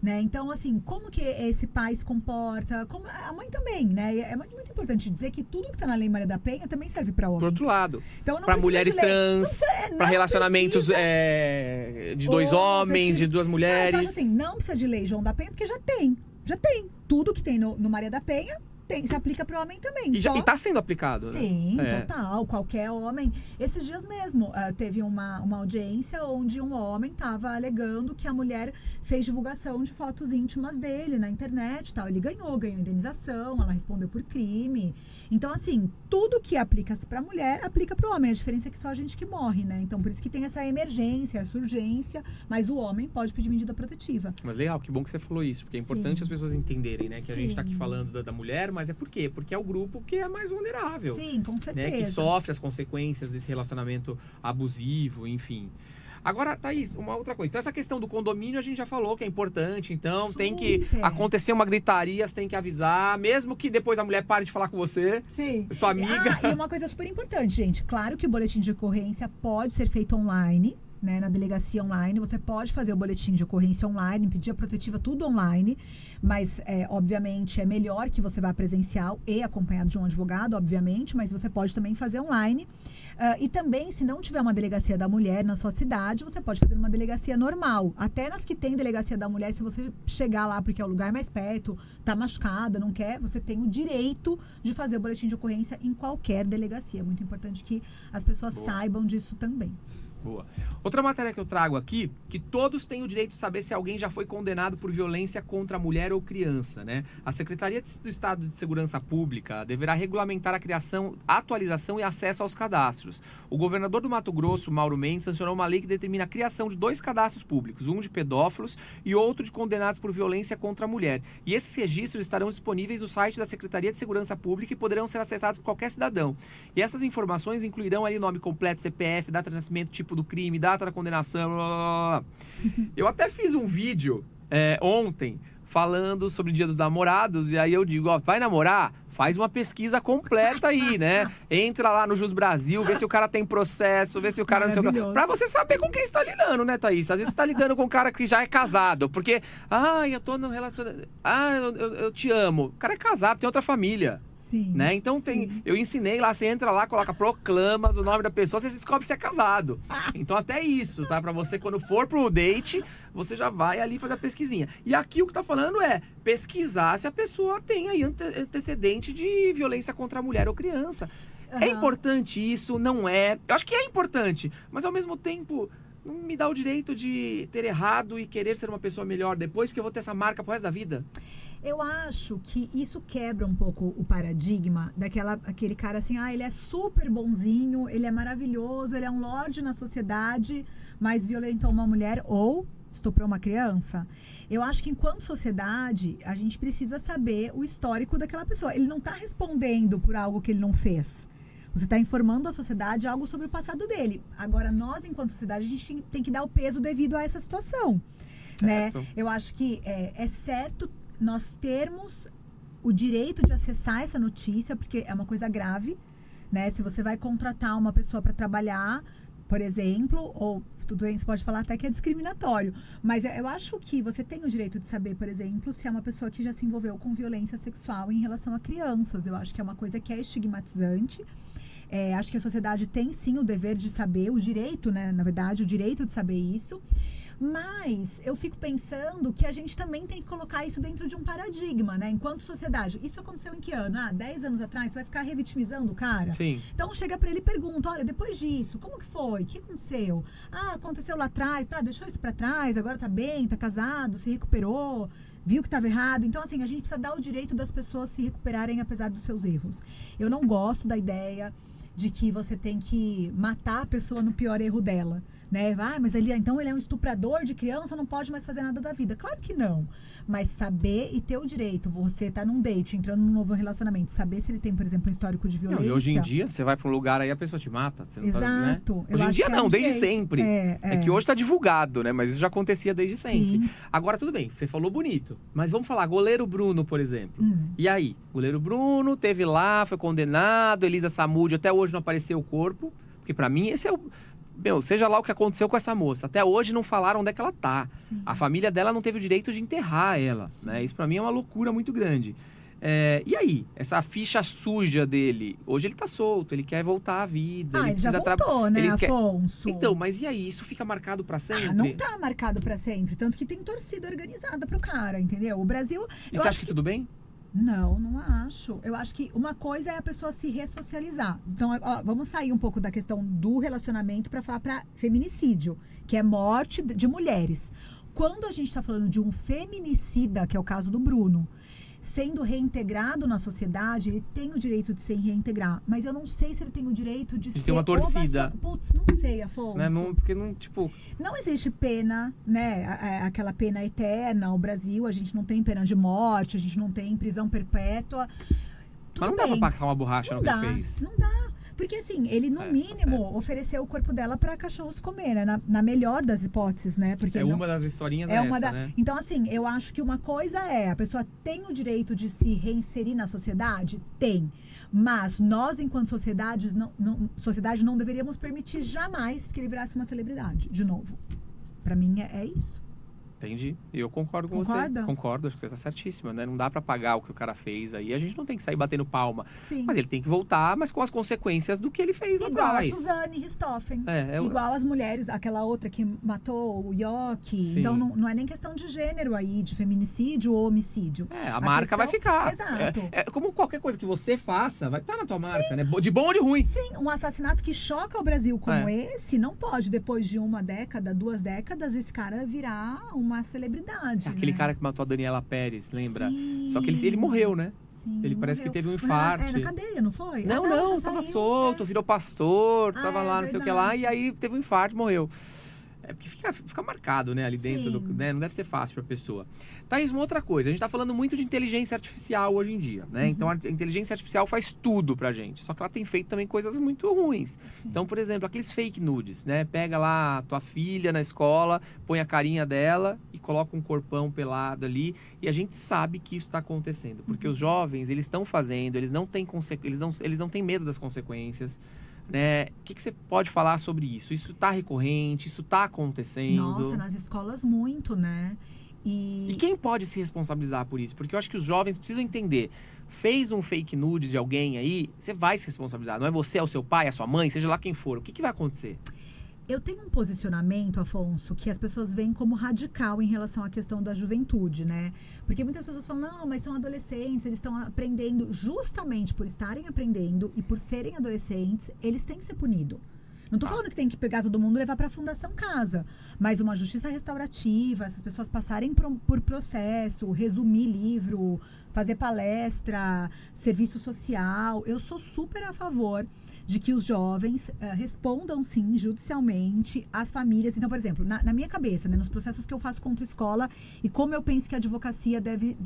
Né? Então, assim, como que esse pai se comporta? Como a mãe também, né? É muito importante dizer que tudo que está na Lei Maria da Penha também serve para homem. Por outro lado, então, para mulheres trans, para relacionamentos de 2 homens, de 2 mulheres. Não, eu acho assim, não precisa de lei João da Penha, porque já tem. Tudo que tem no Maria da Penha se aplica para o homem também. E tá sendo aplicado, né? Sim, total. Qualquer homem. Esses dias mesmo, teve uma audiência onde um homem estava alegando que a mulher fez divulgação de fotos íntimas dele na internet e tal. Ele ganhou indenização, ela respondeu por crime. Então, assim, tudo que aplica-se para a mulher, aplica para o homem. A diferença é que só a gente que morre, né? Então, por isso que tem essa emergência, essa urgência, mas o homem pode pedir medida protetiva. Mas legal, que bom que você falou isso, porque é importante as pessoas entenderem, né? Que a gente tá aqui falando da mulher, mas é por quê? Porque é o grupo que é mais vulnerável. Sim, com certeza. Né? Que sofre as consequências desse relacionamento abusivo, enfim. Agora, Thaís, uma outra coisa. Então, essa questão do condomínio a gente já falou que é importante. Então, tem que acontecer uma gritaria, você tem que avisar. Mesmo que depois a mulher pare de falar com você. Sim. Sua amiga. E uma coisa super importante, gente. Claro que o boletim de ocorrência pode ser feito online, né? Na delegacia online. Você pode fazer o boletim de ocorrência online, pedir a protetiva, tudo online. Mas, obviamente, é melhor que você vá presencial e acompanhado de um advogado, obviamente. Mas você pode também fazer online. E também, se não tiver uma delegacia da mulher na sua cidade, você pode fazer uma delegacia normal. Até nas que tem delegacia da mulher, se você chegar lá porque é o lugar mais perto, tá machucada, não quer, você tem o direito de fazer o boletim de ocorrência em qualquer delegacia. É muito importante que as pessoas saibam disso também. Boa. Outra matéria que eu trago aqui, que todos têm o direito de saber se alguém já foi condenado por violência contra mulher ou criança, né? A Secretaria do Estado de Segurança Pública deverá regulamentar a criação, atualização e acesso aos cadastros. O governador do Mato Grosso, Mauro Mendes, sancionou uma lei que determina a criação de 2 cadastros públicos, um de pedófilos e outro de condenados por violência contra a mulher. E esses registros estarão disponíveis no site da Secretaria de Segurança Pública e poderão ser acessados por qualquer cidadão. E essas informações incluirão ali nome completo, CPF, data de nascimento, tipo do crime, data da condenação, blá, blá, blá. Eu até fiz um vídeo ontem falando sobre o Dia dos Namorados, e aí eu digo, vai namorar? Faz uma pesquisa completa aí, né? Entra lá no Jus Brasil, vê se o cara tem processo, vê se o cara não sei o que. Pra você saber com quem você tá lidando, né, Thaís? Às vezes você tá lidando com um cara que já é casado, porque, eu tô no relacionamento, eu te amo. O cara é casado, tem outra família. Sim, né? Então eu ensinei lá, você entra lá, coloca proclamas, o nome da pessoa, você descobre se é casado. Então até isso, tá? Pra você, quando for pro date, você já vai ali fazer a pesquisinha. E aqui o que tá falando é pesquisar se a pessoa tem aí antecedente de violência contra a mulher ou criança. É importante isso? Não é? Eu acho que é importante, mas ao mesmo tempo não me dá o direito de ter errado e querer ser uma pessoa melhor depois, porque eu vou ter essa marca pro resto da vida. Eu acho que isso quebra um pouco o paradigma daquele cara assim, ele é super bonzinho, ele é maravilhoso, ele é um lorde na sociedade, mas violentou uma mulher ou estuprou uma criança. Eu acho que enquanto sociedade, a gente precisa saber o histórico daquela pessoa. Ele não está respondendo por algo que ele não fez. Você está informando a sociedade algo sobre o passado dele. Agora, nós, enquanto sociedade, a gente tem que dar o peso devido a essa situação. Né? Eu acho que é certo nós termos o direito de acessar essa notícia, porque é uma coisa grave, né? Se você vai contratar uma pessoa para trabalhar, por exemplo, ou tudo bem, você pode falar até que é discriminatório, mas eu acho que você tem o direito de saber, por exemplo, se é uma pessoa que já se envolveu com violência sexual em relação a crianças. Eu acho que é uma coisa que é estigmatizante. Acho que a sociedade tem sim o dever de saber, o direito, né? Na verdade, o direito de saber isso. Mas eu fico pensando que a gente também tem que colocar isso dentro de um paradigma, né? Enquanto sociedade. Isso aconteceu em que ano? 10 anos atrás? Você vai ficar revitimizando o cara? Sim. Então chega pra ele e pergunta, olha, depois disso, como que foi? O que aconteceu? Aconteceu lá atrás, tá? Deixou isso pra trás, agora tá bem, tá casado, se recuperou, viu que estava errado. Então, assim, a gente precisa dar o direito das pessoas se recuperarem apesar dos seus erros. Eu não gosto da ideia de que você tem que matar a pessoa no pior erro dela, né? Mas então ele é um estuprador de criança, não pode mais fazer nada da vida. Claro que não. Mas saber e ter o direito, você tá num date, entrando num novo relacionamento, saber se ele tem, por exemplo, um histórico de violência. Não, e hoje em dia, você vai pra um lugar aí, a pessoa te mata. Você não Exato. Tá, né? Hoje em dia não, desde sempre. É que hoje tá divulgado, né? Mas isso já acontecia desde sempre. Sim. Agora, tudo bem, você falou bonito. Mas vamos falar, goleiro Bruno, por exemplo. E aí? Goleiro Bruno teve lá, foi condenado, Elisa Samúdio, até hoje não apareceu o corpo. Porque pra mim, esse é o... seja lá o que aconteceu com essa moça. Até hoje não falaram onde é que ela tá. Sim. A família dela não teve o direito de enterrar ela, né? Isso pra mim é uma loucura muito grande. E aí? Essa ficha suja dele, hoje ele tá solto, ele quer voltar à vida. Ele já voltou, né, Afonso? Então, mas e aí? Isso fica marcado pra sempre? Não tá marcado pra sempre. Tanto que tem torcida organizada pro cara, entendeu? O Brasil... E você acha que tudo bem? Não acho. Eu acho que uma coisa é a pessoa se ressocializar. Então, vamos sair um pouco da questão do relacionamento para falar para feminicídio, que é morte de mulheres. Quando a gente está falando de um feminicida, que é o caso do Bruno, sendo reintegrado na sociedade, ele tem o direito de se reintegrar. Mas eu não sei se ele tem o direito de ser... Tem uma torcida. Putz, não sei, Afonso. Porque não, tipo... Não existe pena, né? Aquela pena eterna. O Brasil, a gente não tem pena de morte, a gente não tem prisão perpétua. Mas não dá pra passar uma borracha no que ele fez. Não dá. Porque assim, ele no mínimo ofereceu o corpo dela para cachorros comer, né? Na melhor das hipóteses, né? Porque uma das historinhas né? Então assim, eu acho que uma coisa a pessoa tem o direito de se reinserir na sociedade? Tem. Mas nós, enquanto sociedade, não deveríamos permitir jamais que ele virasse uma celebridade, de novo. Para mim é isso. Entendi. Eu concordo com você. Concordo, acho que você tá certíssima, né? Não dá pra pagar o que o cara fez aí. A gente não tem que sair batendo palma. Sim. Mas ele tem que voltar, mas com as consequências do que ele fez lá atrás. Igual a Suzane Richthofen. Igual as mulheres, aquela outra que matou o Yoki. Sim. Então não é nem questão de gênero aí, de feminicídio ou homicídio. A marca vai ficar. Exato. Como qualquer coisa que você faça, vai estar na tua marca, né? De bom ou de ruim. Sim, um assassinato que choca o Brasil como esse, não pode, depois de 1 década, 2 décadas, esse cara virar uma celebridade. Aquele né? cara que matou a Daniela Pérez, lembra? Sim. Só que ele morreu, né? Sim, ele parece morreu. que teve um infarto. Na cadeia, não foi? Não, tava solto, virou pastor, tava lá, não sei o que lá, e verdade. aí teve um infarto, morreu. Porque fica marcado, né, ali dentro, Sim. né? Não deve ser fácil pra pessoa. Thaís, uma outra coisa, a gente tá falando muito de inteligência artificial hoje em dia, né? Então a inteligência artificial faz tudo pra gente, só que ela tem feito também coisas muito ruins. Sim. Então, por exemplo, aqueles fake nudes, né? Pega lá a tua filha na escola, põe a carinha dela e coloca um corpão pelado ali, e a gente sabe que isso tá acontecendo, porque os jovens, eles estão fazendo, eles não têm medo das consequências. Né? O que você pode falar sobre isso? Isso tá recorrente? Isso tá acontecendo? Nossa, nas escolas muito, né? E quem pode se responsabilizar por isso? Porque eu acho que os jovens precisam entender. Fez um fake nude de alguém aí, você vai se responsabilizar. Não é você, é o seu pai, é a sua mãe, seja lá quem for. O que vai acontecer? Eu tenho um posicionamento, Afonso, que as pessoas veem como radical em relação à questão da juventude, né? Porque muitas pessoas falam, não, mas são adolescentes, eles estão aprendendo. Justamente por estarem aprendendo e por serem adolescentes, eles têm que ser punidos. Não tô falando que tem que pegar todo mundo e levar para a Fundação Casa, mas uma justiça restaurativa, essas pessoas passarem por processo, resumir livro, fazer palestra, serviço social. Eu sou super a favor de que os jovens respondam, sim, judicialmente às famílias. Então, por exemplo, na minha cabeça, né, nos processos que eu faço contra a escola e como eu penso que a advocacia deve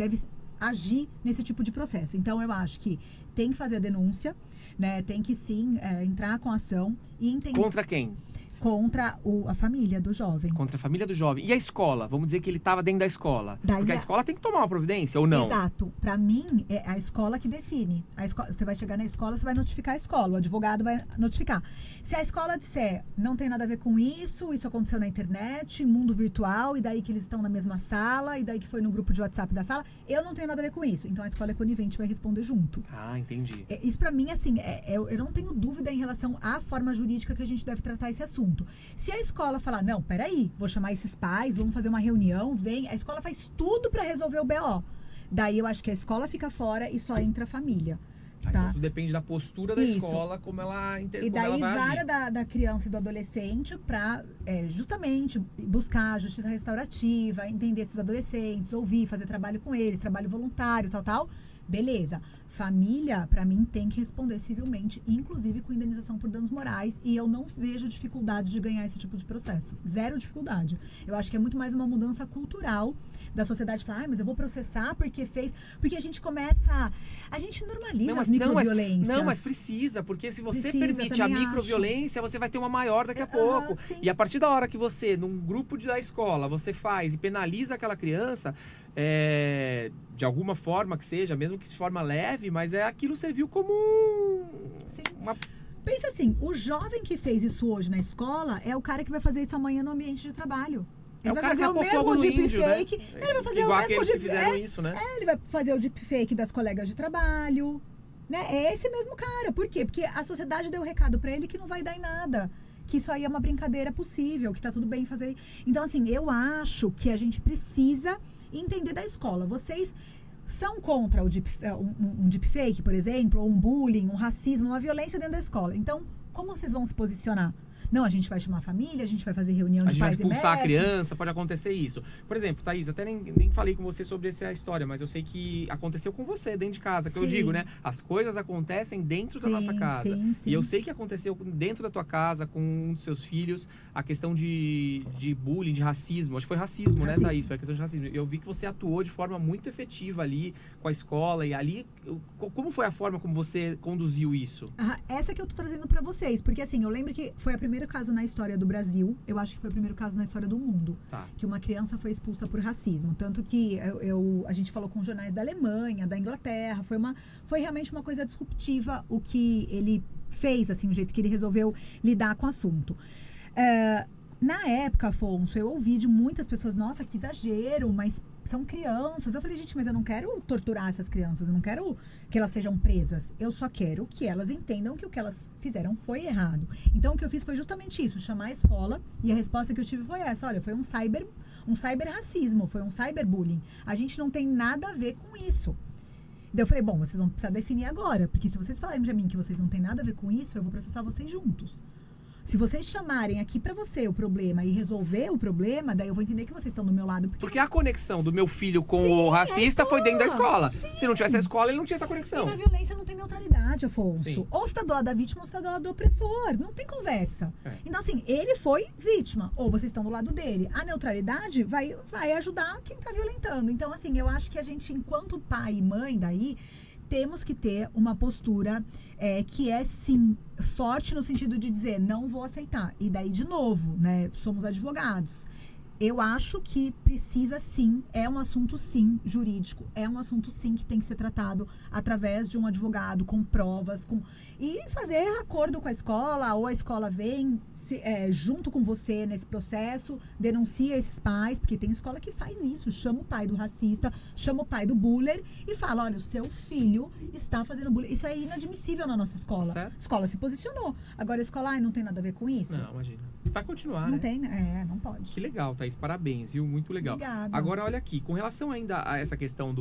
agir nesse tipo de processo. Então, eu acho que tem que fazer a denúncia, né, tem que, sim, entrar com ação e entender... Contra quem? Contra a família do jovem. Contra a família do jovem. E a escola? Vamos dizer que ele estava dentro da escola. Porque a escola tem que tomar uma providência, ou não? Exato. Para mim, é a escola que define. Você vai chegar na escola, você vai notificar a escola. O advogado vai notificar. Se a escola disser, não tem nada a ver com isso aconteceu na internet, mundo virtual, e daí que eles estão na mesma sala, e daí que foi no grupo de WhatsApp da sala, eu não tenho nada a ver com isso. Então a escola é conivente, vai responder junto. Ah, entendi. Isso para mim, assim, eu não tenho dúvida em relação à forma jurídica que a gente deve tratar esse assunto. assunto. Se a escola falar, não, peraí, vou chamar esses pais, vamos fazer uma reunião, vem, a escola faz tudo para resolver o BO. Daí eu acho que a escola fica fora e só entra a família. Tá? Então tudo depende da postura da escola, como ela E daí vara da criança e do adolescente para justamente buscar a justiça restaurativa, entender esses adolescentes, ouvir, fazer trabalho com eles, trabalho voluntário, tal. Beleza. Família, para mim, tem que responder civilmente, inclusive com indenização por danos morais. E eu não vejo dificuldade de ganhar esse tipo de processo. Zero dificuldade. Eu acho que é muito mais uma mudança cultural da sociedade. Falar, mas eu vou processar porque fez... Porque a gente começa... A gente normaliza as microviolências. Não, mas precisa. Porque se você permite a microviolência, você vai ter uma maior daqui a pouco. E a partir da hora que você, num grupo da escola, você faz e penaliza aquela criança... de alguma forma que seja, mesmo que de forma leve, mas aquilo serviu como uma... Pensa assim, o jovem que fez isso hoje na escola é o cara que vai fazer isso amanhã no ambiente de trabalho. Ele vai fazer o mesmo deepfake. Né? Ele vai fazer igual o mesmo aqueles que fizeram isso, né? Ele vai fazer o deepfake das colegas de trabalho. Né? É esse mesmo cara. Por quê? Porque a sociedade deu o recado pra ele que não vai dar em nada. Que isso aí é uma brincadeira possível, que tá tudo bem fazer. Então, assim, eu acho que a gente precisa entender da escola. Vocês são contra um deepfake, por exemplo, ou um bullying, um racismo, uma violência dentro da escola. Então, como vocês vão se posicionar? Não, a gente vai chamar a família, a gente vai fazer reunião de pais e mestres. A gente vai expulsar a criança, pode acontecer isso. Por exemplo, Thaís, até nem falei com você sobre essa história, mas eu sei que aconteceu com você dentro de casa, que eu digo, né? As coisas acontecem dentro da nossa casa. Sim. E eu sei que aconteceu dentro da tua casa, com um dos seus filhos, a questão de bullying, de racismo. Acho que foi racismo, né, Thaís? Foi a questão de racismo. Eu vi que você atuou de forma muito efetiva ali com a escola. E ali, como foi a forma como você conduziu isso? Essa que eu tô trazendo pra vocês. Porque assim, eu lembro que foi a primeiro caso na história do Brasil, eu acho que foi o primeiro caso na história do mundo, que uma criança foi expulsa por racismo. Tanto que a gente falou com jornais da Alemanha, da Inglaterra, foi realmente uma coisa disruptiva o que ele fez, assim, o jeito que ele resolveu lidar com o assunto. Na época, Afonso, eu ouvi de muitas pessoas, nossa, que exagero, mas são crianças. Eu falei, gente, mas eu não quero torturar essas crianças, eu não quero que elas sejam presas. Eu só quero que elas entendam que o que elas fizeram foi errado. Então, o que eu fiz foi justamente isso, chamar a escola, e a resposta que eu tive foi essa, olha, foi um cyber racismo, foi um cyberbullying. A gente não tem nada a ver com isso. Daí eu falei, bom, vocês vão precisar definir agora, porque se vocês falarem pra mim que vocês não têm nada a ver com isso, eu vou processar vocês juntos. Se vocês chamarem aqui pra você o problema e resolver o problema, daí eu vou entender que vocês estão do meu lado. Porque a conexão do meu filho com o racista foi dentro da escola. Se não tivesse a escola, ele não tinha essa conexão. E na violência não tem neutralidade, Afonso. Sim. Ou você tá do lado da vítima ou você tá do lado do opressor. Não tem conversa. Então, assim, ele foi vítima. Ou vocês estão do lado dele. A neutralidade vai ajudar quem tá violentando. Então, assim, eu acho que a gente, enquanto pai e mãe daí, temos que ter uma postura que é, sim, forte no sentido de dizer, não vou aceitar. E daí, de novo, né, somos advogados. Eu acho que precisa, sim, é um assunto, sim, jurídico. É um assunto, sim, que tem que ser tratado através de um advogado, com provas, e fazer acordo com a escola, ou a escola vem junto com você nesse processo, denuncia esses pais, porque tem escola que faz isso, chama o pai do racista, chama o pai do buller e fala, olha, o seu filho está fazendo bullying. Isso é inadmissível na nossa escola. Certo. A escola se posicionou. Agora a escola, não tem nada a ver com isso? Não, imagina. Vai continuar, não né? tem, não pode. Que legal, Thaís, parabéns, viu? Muito legal. Obrigada. Agora, olha aqui, com relação ainda a essa questão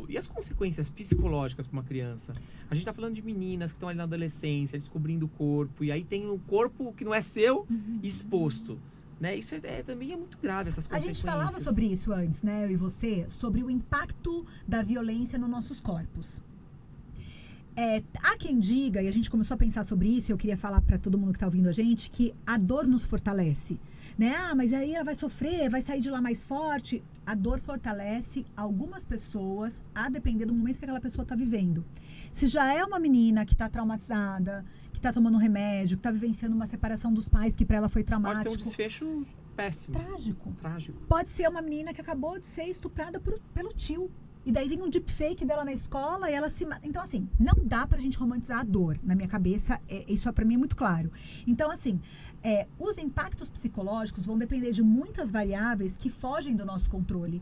e as consequências psicológicas para uma criança? A gente tá falando de meninas que estão ali na adolescência, descobrindo o corpo, e aí tem um corpo que não é seu, exposto. Né? Isso também é muito grave, essas consequências. A gente falava sobre isso antes, né, eu e você, sobre o impacto da violência nos nossos corpos. Há quem diga, e a gente começou a pensar sobre isso, e eu queria falar para todo mundo que está ouvindo a gente, que a dor nos fortalece. Né? Mas aí ela vai sofrer, vai sair de lá mais forte. A dor fortalece algumas pessoas, a depender do momento que aquela pessoa está vivendo. Se já é uma menina que está traumatizada, que está tomando um remédio, que está vivenciando uma separação dos pais, que para ela foi traumático. Pode ter um desfecho péssimo. Trágico. Pode ser uma menina que acabou de ser estuprada pelo tio. E daí vem um deepfake dela na escola e ela se mata. Então, assim, não dá pra gente romantizar a dor. Na minha cabeça, isso pra mim é muito claro. Então, assim, os impactos psicológicos vão depender de muitas variáveis que fogem do nosso controle.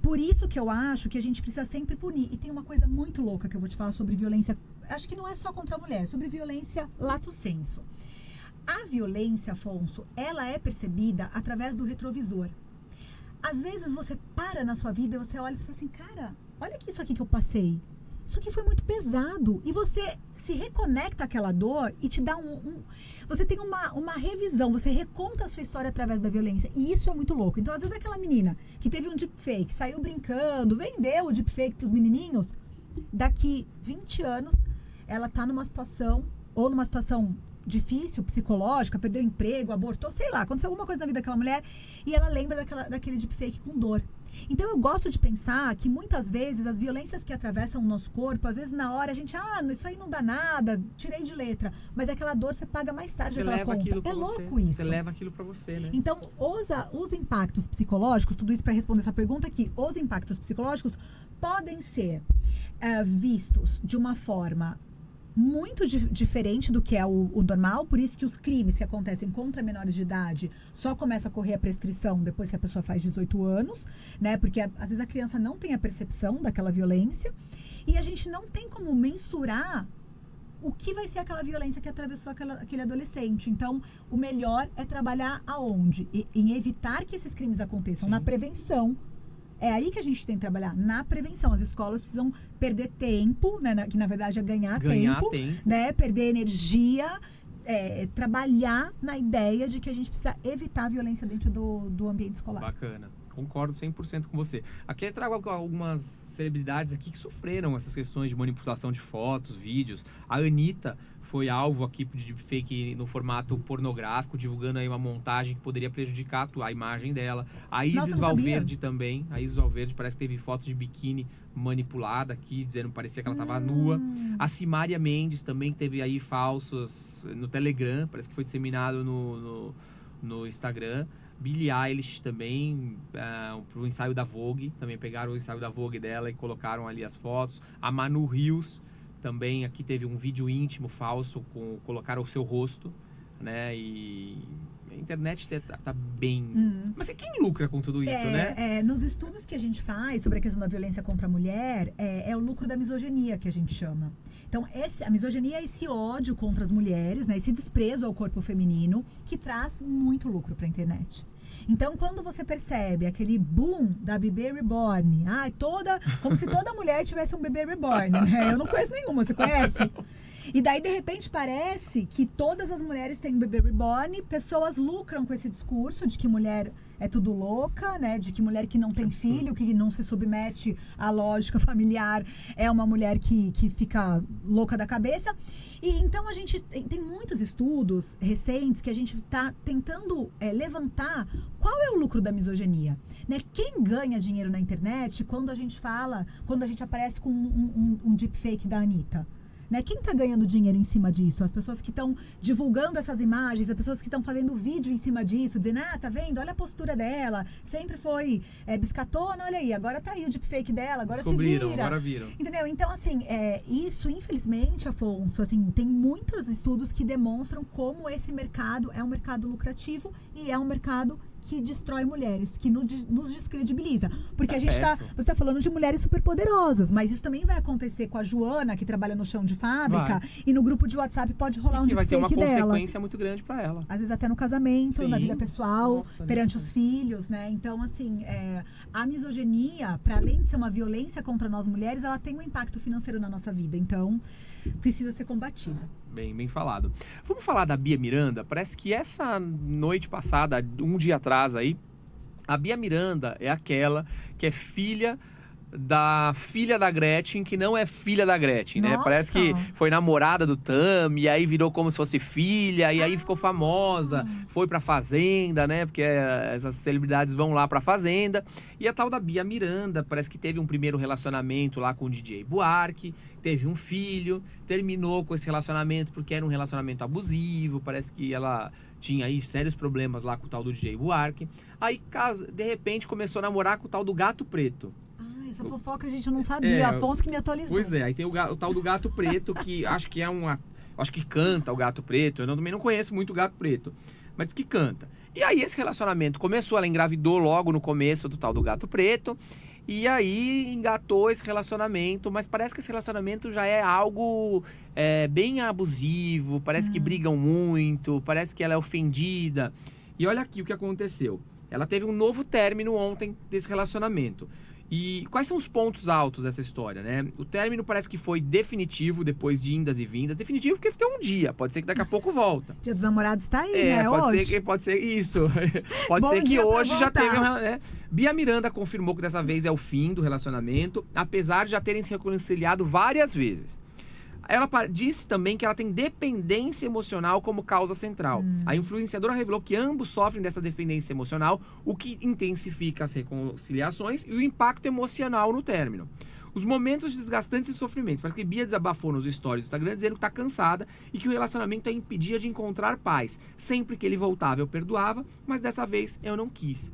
Por isso que eu acho que a gente precisa sempre punir. E tem uma coisa muito louca que eu vou te falar sobre violência. Acho que não é só contra a mulher, é sobre violência lato sensu. A violência, Afonso, ela é percebida através do retrovisor. Às vezes você para na sua vida e você olha e fala assim, cara, olha aqui isso aqui que eu passei. Isso aqui foi muito pesado. E você se reconecta àquela dor e te dá você tem uma revisão, você reconta a sua história através da violência. E isso é muito louco. Então, às vezes, aquela menina que teve um deepfake, saiu brincando, vendeu o deepfake pros menininhos, daqui 20 anos, ela tá numa situação difícil, psicológica, perdeu o emprego, abortou, sei lá, aconteceu alguma coisa na vida daquela mulher e ela lembra daquele deepfake com dor. Então eu gosto de pensar que muitas vezes as violências que atravessam o nosso corpo, às vezes na hora a gente, isso aí não dá nada, tirei de letra, mas aquela dor você paga mais tarde pela conta. É louco isso. Você leva aquilo pra você, né? Então, os impactos psicológicos, tudo isso para responder essa pergunta aqui, os impactos psicológicos podem ser vistos de uma forma muito diferente do que é o normal, por isso que os crimes que acontecem contra menores de idade só começa a correr a prescrição depois que a pessoa faz 18 anos, né? Porque às vezes a criança não tem a percepção daquela violência e a gente não tem como mensurar o que vai ser aquela violência que atravessou aquele adolescente. Então, o melhor é trabalhar aonde? Em evitar que esses crimes aconteçam, na prevenção. É aí que a gente tem que trabalhar, na prevenção. As escolas precisam perder tempo, né, que na verdade é ganhar tempo, né, perder energia, trabalhar na ideia de que a gente precisa evitar a violência dentro do ambiente escolar. Bacana. Concordo 100% com você. Aqui eu trago algumas celebridades aqui que sofreram essas questões de manipulação de fotos, vídeos. A Anitta foi alvo aqui de deepfake no formato pornográfico, divulgando aí uma montagem que poderia prejudicar a imagem dela. A Isis Valverde também. A Isis Valverde parece que teve fotos de biquíni manipulada aqui, dizendo que parecia que ela estava nua. A Simária Mendes também teve aí falsos no Telegram, parece que foi disseminado no Instagram. Billie Eilish também, pro ensaio da Vogue, também pegaram o ensaio da Vogue dela e colocaram ali as fotos. A Manu Rios também, aqui teve um vídeo íntimo falso, colocaram o seu rosto, né, e a internet tá bem... Mas quem lucra com tudo isso, né? Nos estudos que a gente faz sobre a questão da violência contra a mulher, é o lucro da misoginia que a gente chama. Então, a misoginia é esse ódio contra as mulheres, né, esse desprezo ao corpo feminino, que traz muito lucro para a internet. Então, quando você percebe aquele boom da bebê reborn, como se toda mulher tivesse um bebê reborn, né? Eu não conheço nenhuma, você conhece? E daí, de repente, parece que todas as mulheres têm um bebê reborn, pessoas lucram com esse discurso de que mulher é tudo louca, né? De que mulher que não tem filho, que não se submete à lógica familiar, é uma mulher que fica louca da cabeça. E então a gente tem muitos estudos recentes que a gente está tentando levantar qual é o lucro da misoginia, né? Quem ganha dinheiro na internet quando a gente aparece com um deepfake da Anitta? Né? Quem está ganhando dinheiro em cima disso? As pessoas que estão divulgando essas imagens, as pessoas que estão fazendo vídeo em cima disso, dizendo, tá vendo? Olha a postura dela, sempre foi biscatona, olha aí, agora tá aí o deepfake dela, agora se vira. Agora viram. Entendeu? Então, assim, isso, infelizmente, Afonso, assim, tem muitos estudos que demonstram como esse mercado é um mercado lucrativo e é um mercado que destrói mulheres, que nos descredibiliza. Porque você está falando de mulheres superpoderosas, mas isso também vai acontecer com a Joana, que trabalha no chão de fábrica, e no grupo de WhatsApp pode rolar um deepfake dela. Vai ter uma consequência muito grande para ela. Às vezes até no casamento, Sim. Na vida pessoal, Nossa, perante os filhos, né? Então, assim, a misoginia, para além de ser uma violência contra nós mulheres, ela tem um impacto financeiro na nossa vida. Então, precisa ser combatida. Bem falado. Vamos falar da Bia Miranda? Parece que essa noite passada, um dia atrás aí, a Bia Miranda é aquela que é filha da Gretchen, que não é filha da Gretchen, né? Nossa. Parece que foi namorada do Tam, e aí virou como se fosse filha, e aí ficou famosa, foi pra Fazenda, né? Porque essas celebridades vão lá pra Fazenda. E a tal da Bia Miranda, parece que teve um primeiro relacionamento lá com o DJ Buarque, teve um filho, terminou com esse relacionamento porque era um relacionamento abusivo, parece que ela tinha aí sérios problemas lá com o tal do DJ Buarque. Aí, de repente, começou a namorar com o tal do Gato Preto. Essa fofoca a gente não sabia, Afonso que me atualizou. Pois é, aí tem o tal do Gato Preto, que acho que acho que canta o Gato Preto. Eu também não conheço muito o Gato Preto, mas diz que canta. E aí esse relacionamento começou, ela engravidou logo no começo do tal do Gato Preto. E aí engatou esse relacionamento, mas parece que esse relacionamento já é algo bem abusivo, parece que brigam muito, parece que ela é ofendida. E olha aqui o que aconteceu. Ela teve um novo término ontem desse relacionamento. E quais são os pontos altos dessa história, né? O término parece que foi definitivo, depois de indas e vindas. Definitivo porque tem um dia, pode ser que daqui a pouco volta. Dia dos Namorados tá aí, né? Pode ser isso. Pode Bom ser que dia pra hoje já voltar. teve Bia Miranda confirmou que dessa vez é o fim do relacionamento, apesar de já terem se reconciliado várias vezes. Ela disse também que ela tem dependência emocional como causa central. A influenciadora revelou que ambos sofrem dessa dependência emocional, o que intensifica as reconciliações e o impacto emocional no término. Os momentos desgastantes e sofrimentos. Parece que Bia desabafou nos stories do Instagram dizendo que está cansada e que o relacionamento a impedia de encontrar paz. Sempre que ele voltava eu perdoava, mas dessa vez eu não quis.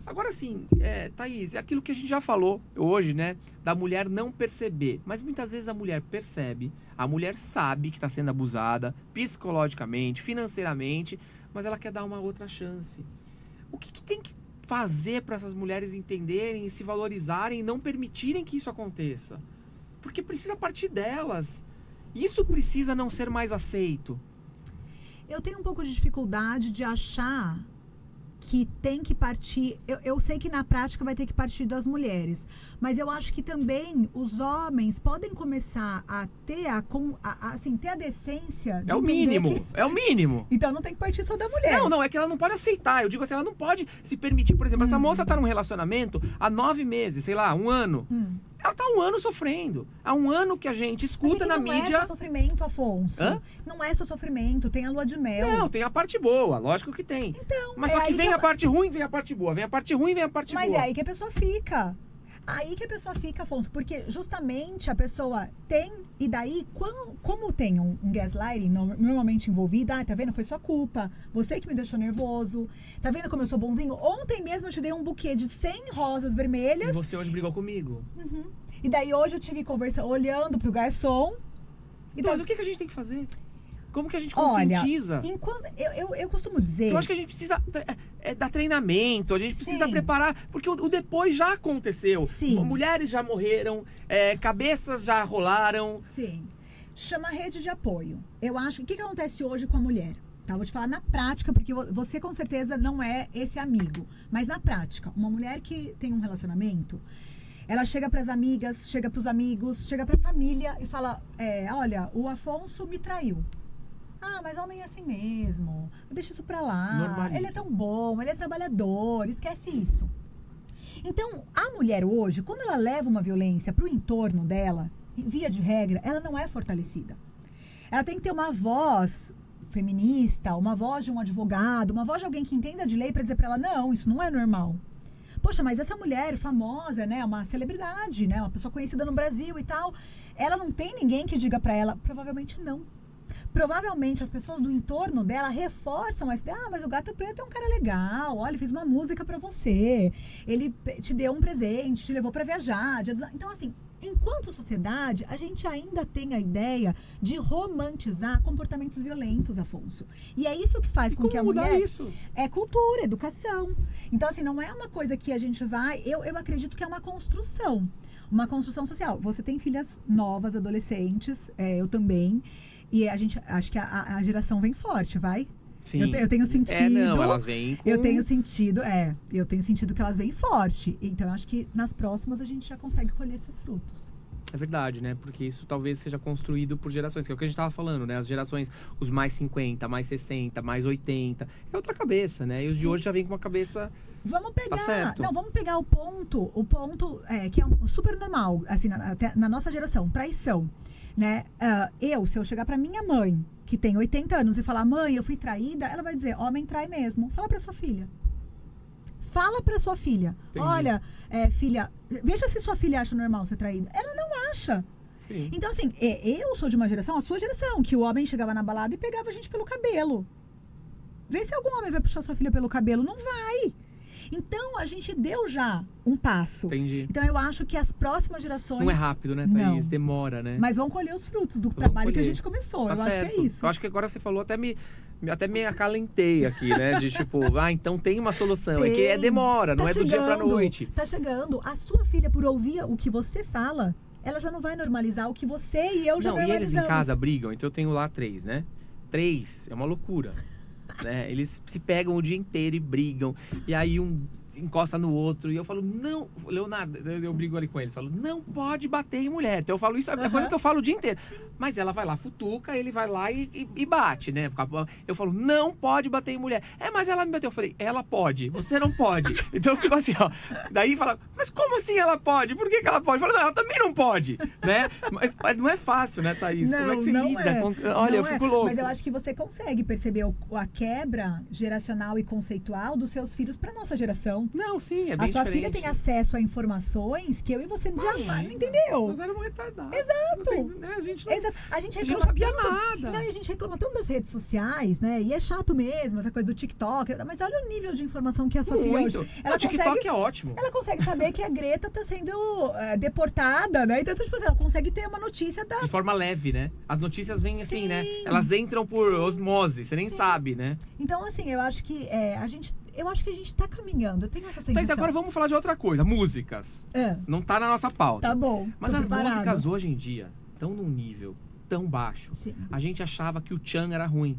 Agora sim, Thaís, é aquilo que a gente já falou hoje, né? Da mulher não perceber. Mas muitas vezes a mulher percebe, a mulher sabe que está sendo abusada psicologicamente, financeiramente, mas ela quer dar uma outra chance. O que tem que fazer para essas mulheres entenderem e se valorizarem e não permitirem que isso aconteça? Porque precisa partir delas. Isso precisa não ser mais aceito. Eu tenho um pouco de dificuldade de achar que tem que partir. Eu sei que na prática vai ter que partir das mulheres, mas eu acho que também os homens podem começar a ter ter a decência de É o mínimo, que... é o mínimo. Então não tem que partir só da mulher. Não, é que ela não pode aceitar. Eu digo assim, ela não pode se permitir. Por exemplo, essa moça tá num relacionamento há 9 meses, sei lá, 1 ano. Ela tá 1 ano sofrendo. Há 1 ano que a gente escuta na mídia. Não é só sofrimento, Afonso. Hã? Não é só sofrimento, tem a lua de mel. Não, tem a parte boa, lógico que tem. Então, mas só que vem a parte ruim, vem a parte boa. Vem a parte ruim, vem a parte boa. Mas é aí que a pessoa fica. Aí que a pessoa fica, Afonso, porque justamente a pessoa tem, e daí, como tem um gaslighting normalmente envolvido, tá vendo? Foi sua culpa, você que me deixou nervoso, tá vendo como eu sou bonzinho? Ontem mesmo eu te dei um buquê de 100 rosas vermelhas. E você hoje brigou comigo. E daí hoje eu tive conversa olhando pro garçom. Então, mas o que a gente tem que fazer? Como que a gente conscientiza? Olha, eu costumo dizer... Eu acho que a gente precisa dar treinamento, a gente precisa preparar, porque o depois já aconteceu. Sim. Mulheres já morreram, cabeças já rolaram. Sim. Chama rede de apoio. Eu acho... O que acontece hoje com a mulher? Tá, vou te falar na prática, porque você com certeza não é esse amigo. Mas na prática, uma mulher que tem um relacionamento... Ela chega para as amigas, chega para os amigos, chega para a família e fala: olha, o Afonso me traiu. Ah, mas homem é assim mesmo. Deixa isso pra lá. Normaliza. Ele é tão bom, ele é trabalhador, esquece isso. Então, a mulher hoje, quando ela leva uma violência pro entorno dela, via de regra, ela não é fortalecida. Ela tem que ter uma voz feminista, uma voz de um advogado, uma voz de alguém que entenda de lei para dizer para ela: não, isso não é normal. Poxa, mas essa mulher famosa, né, uma celebridade, né, uma pessoa conhecida no Brasil e tal, ela não tem ninguém que diga pra ela? Provavelmente não. Provavelmente as pessoas do entorno dela reforçam essa ideia: ah, mas o Gato Preto é um cara legal, olha, ele fez uma música pra você, ele te deu um presente, te levou pra viajar. Então, assim, enquanto sociedade, a gente ainda tem a ideia de romantizar comportamentos violentos, Afonso. E é isso que faz com que a mulher... Isso? É cultura, educação. Então, assim, não é uma coisa que a gente vai... Eu acredito que é uma construção social. Você tem filhas novas, adolescentes, eu também. E acho que a geração vem forte, vai? Sim. Eu tenho sentido... não, elas vêm com... Eu tenho sentido que elas vêm forte. Então, acho que nas próximas a gente já consegue colher esses frutos. É verdade, né? Porque isso talvez seja construído por gerações, que é o que a gente tava falando, né? As gerações, os mais 50, mais 60, mais 80, é outra cabeça, né? E os de hoje já vêm com uma cabeça... Vamos pegar, tá certo. Não, vamos pegar o ponto que é super normal, assim, na nossa geração, traição, né? Se eu chegar pra minha mãe, que tem 80 anos, e falar: mãe, eu fui traída, ela vai dizer: homem trai mesmo. Fala pra sua filha. Entendi. Olha, filha, veja se sua filha acha normal ser traída. Ela não acha. Sim. Então, assim, eu sou de uma geração, a sua geração, que o homem chegava na balada e pegava a gente pelo cabelo. Vê se algum homem vai puxar sua filha pelo cabelo. Não vai. Então, a gente deu já um passo. Entendi. Então, eu acho que as próximas gerações... Não é rápido, né, Thaís? Demora, né? Mas vão colher os frutos do trabalho que a gente começou. Tá eu certo. acho que é isso. Eu acho que agora você falou, até me até me acalentei aqui, né? De tipo, então tem uma solução. É que demora, não é do dia pra noite. Tá chegando. A sua filha, por ouvir o que você fala, ela já não vai normalizar o que você e eu já normalizamos. E eles em casa brigam, então eu tenho lá 3, né? 3 é uma loucura. Né? Eles se pegam o dia inteiro e brigam. E aí um encosta no outro. E eu falo, não, Leonardo, eu brigo ali com eles. Falo, não pode bater em mulher. Então eu falo isso, é coisa que eu falo o dia inteiro. Sim. Mas ela vai lá, futuca, ele vai lá e bate, né? Eu falo, não pode bater em mulher. Mas ela me bateu. Eu falei, ela pode, você não pode. Então eu fico assim, ó. Daí fala, mas como assim ela pode? Por que ela pode? Eu falo, não, ela também não pode, né? Mas não é fácil, né, Thaís? Como é que você lida com... Olha, eu fico louco. Mas eu acho que você consegue perceber a quebra geracional e conceitual dos seus filhos para nossa geração. Não, sim, é bem diferente. A sua diferente. filha tem acesso a informações que eu e você jamais, entendeu? Nós éramos retardados. Exato. Né? A gente não sabia nada. Não, e a gente reclama tanto das redes sociais, né? E é chato mesmo, essa coisa do TikTok. Mas olha o nível de informação que a sua filha hoje... O TikTok é ótimo. Ela consegue saber que a Greta tá sendo deportada, né? Então, tipo assim, ela consegue ter uma notícia de forma leve, né? As notícias vêm assim, né? Elas entram por osmose, você nem sabe, né? Então, assim, eu acho que a gente tá caminhando. Eu tenho essa sensação. Mas agora vamos falar de outra coisa. Músicas. Não tá na nossa pauta. Tá bom. Mas as músicas hoje em dia estão num nível tão baixo. Sim. A gente achava que o Tchan era ruim.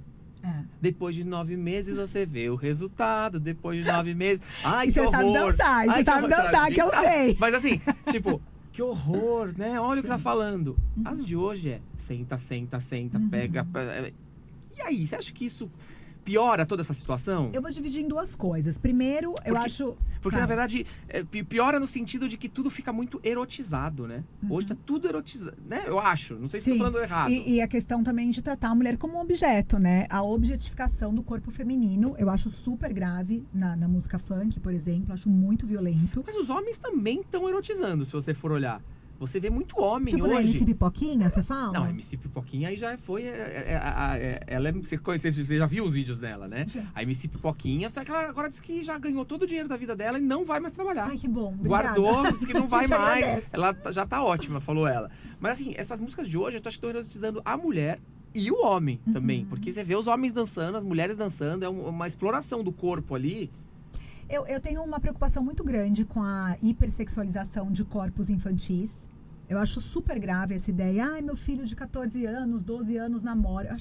Depois de 9 meses você vê o resultado. Depois de 9 meses... Ai, e que horror. Você sabe dançar, que eu sei. Mas assim, tipo... Que horror, né? Olha o que tá falando. As de hoje senta, pega... E aí, você acha que isso piora toda essa situação? Eu vou dividir em 2 coisas. Primeiro, eu acho... Porque, na verdade, piora no sentido de que tudo fica muito erotizado, né? Hoje tá tudo erotizado, né? Eu acho. Não sei se tô falando errado. E a questão também de tratar a mulher como um objeto, né? A objetificação do corpo feminino, eu acho super grave na música funk, por exemplo. Acho muito violento. Mas os homens também estão erotizando, se você for olhar. Você vê muito homem tipo hoje. Tipo MC Pipoquinha, você fala? Não, MC Pipoquinha aí já foi... ela você já viu os vídeos dela, né? Já. A MC Pipoquinha, só que ela agora diz que já ganhou todo o dinheiro da vida dela e não vai mais trabalhar. Ai, que bom. Obrigada. Guardou, disse que não vai mais. Agradece. Ela já tá ótima, falou ela. Mas assim, essas músicas de hoje, eu acho que estão erotizando a mulher e o homem também. Porque você vê os homens dançando, as mulheres dançando, é uma exploração do corpo ali. Eu tenho uma preocupação muito grande com a hipersexualização de corpos infantis. Eu acho super grave essa ideia. Ai, meu filho de 14 anos, 12 anos namora.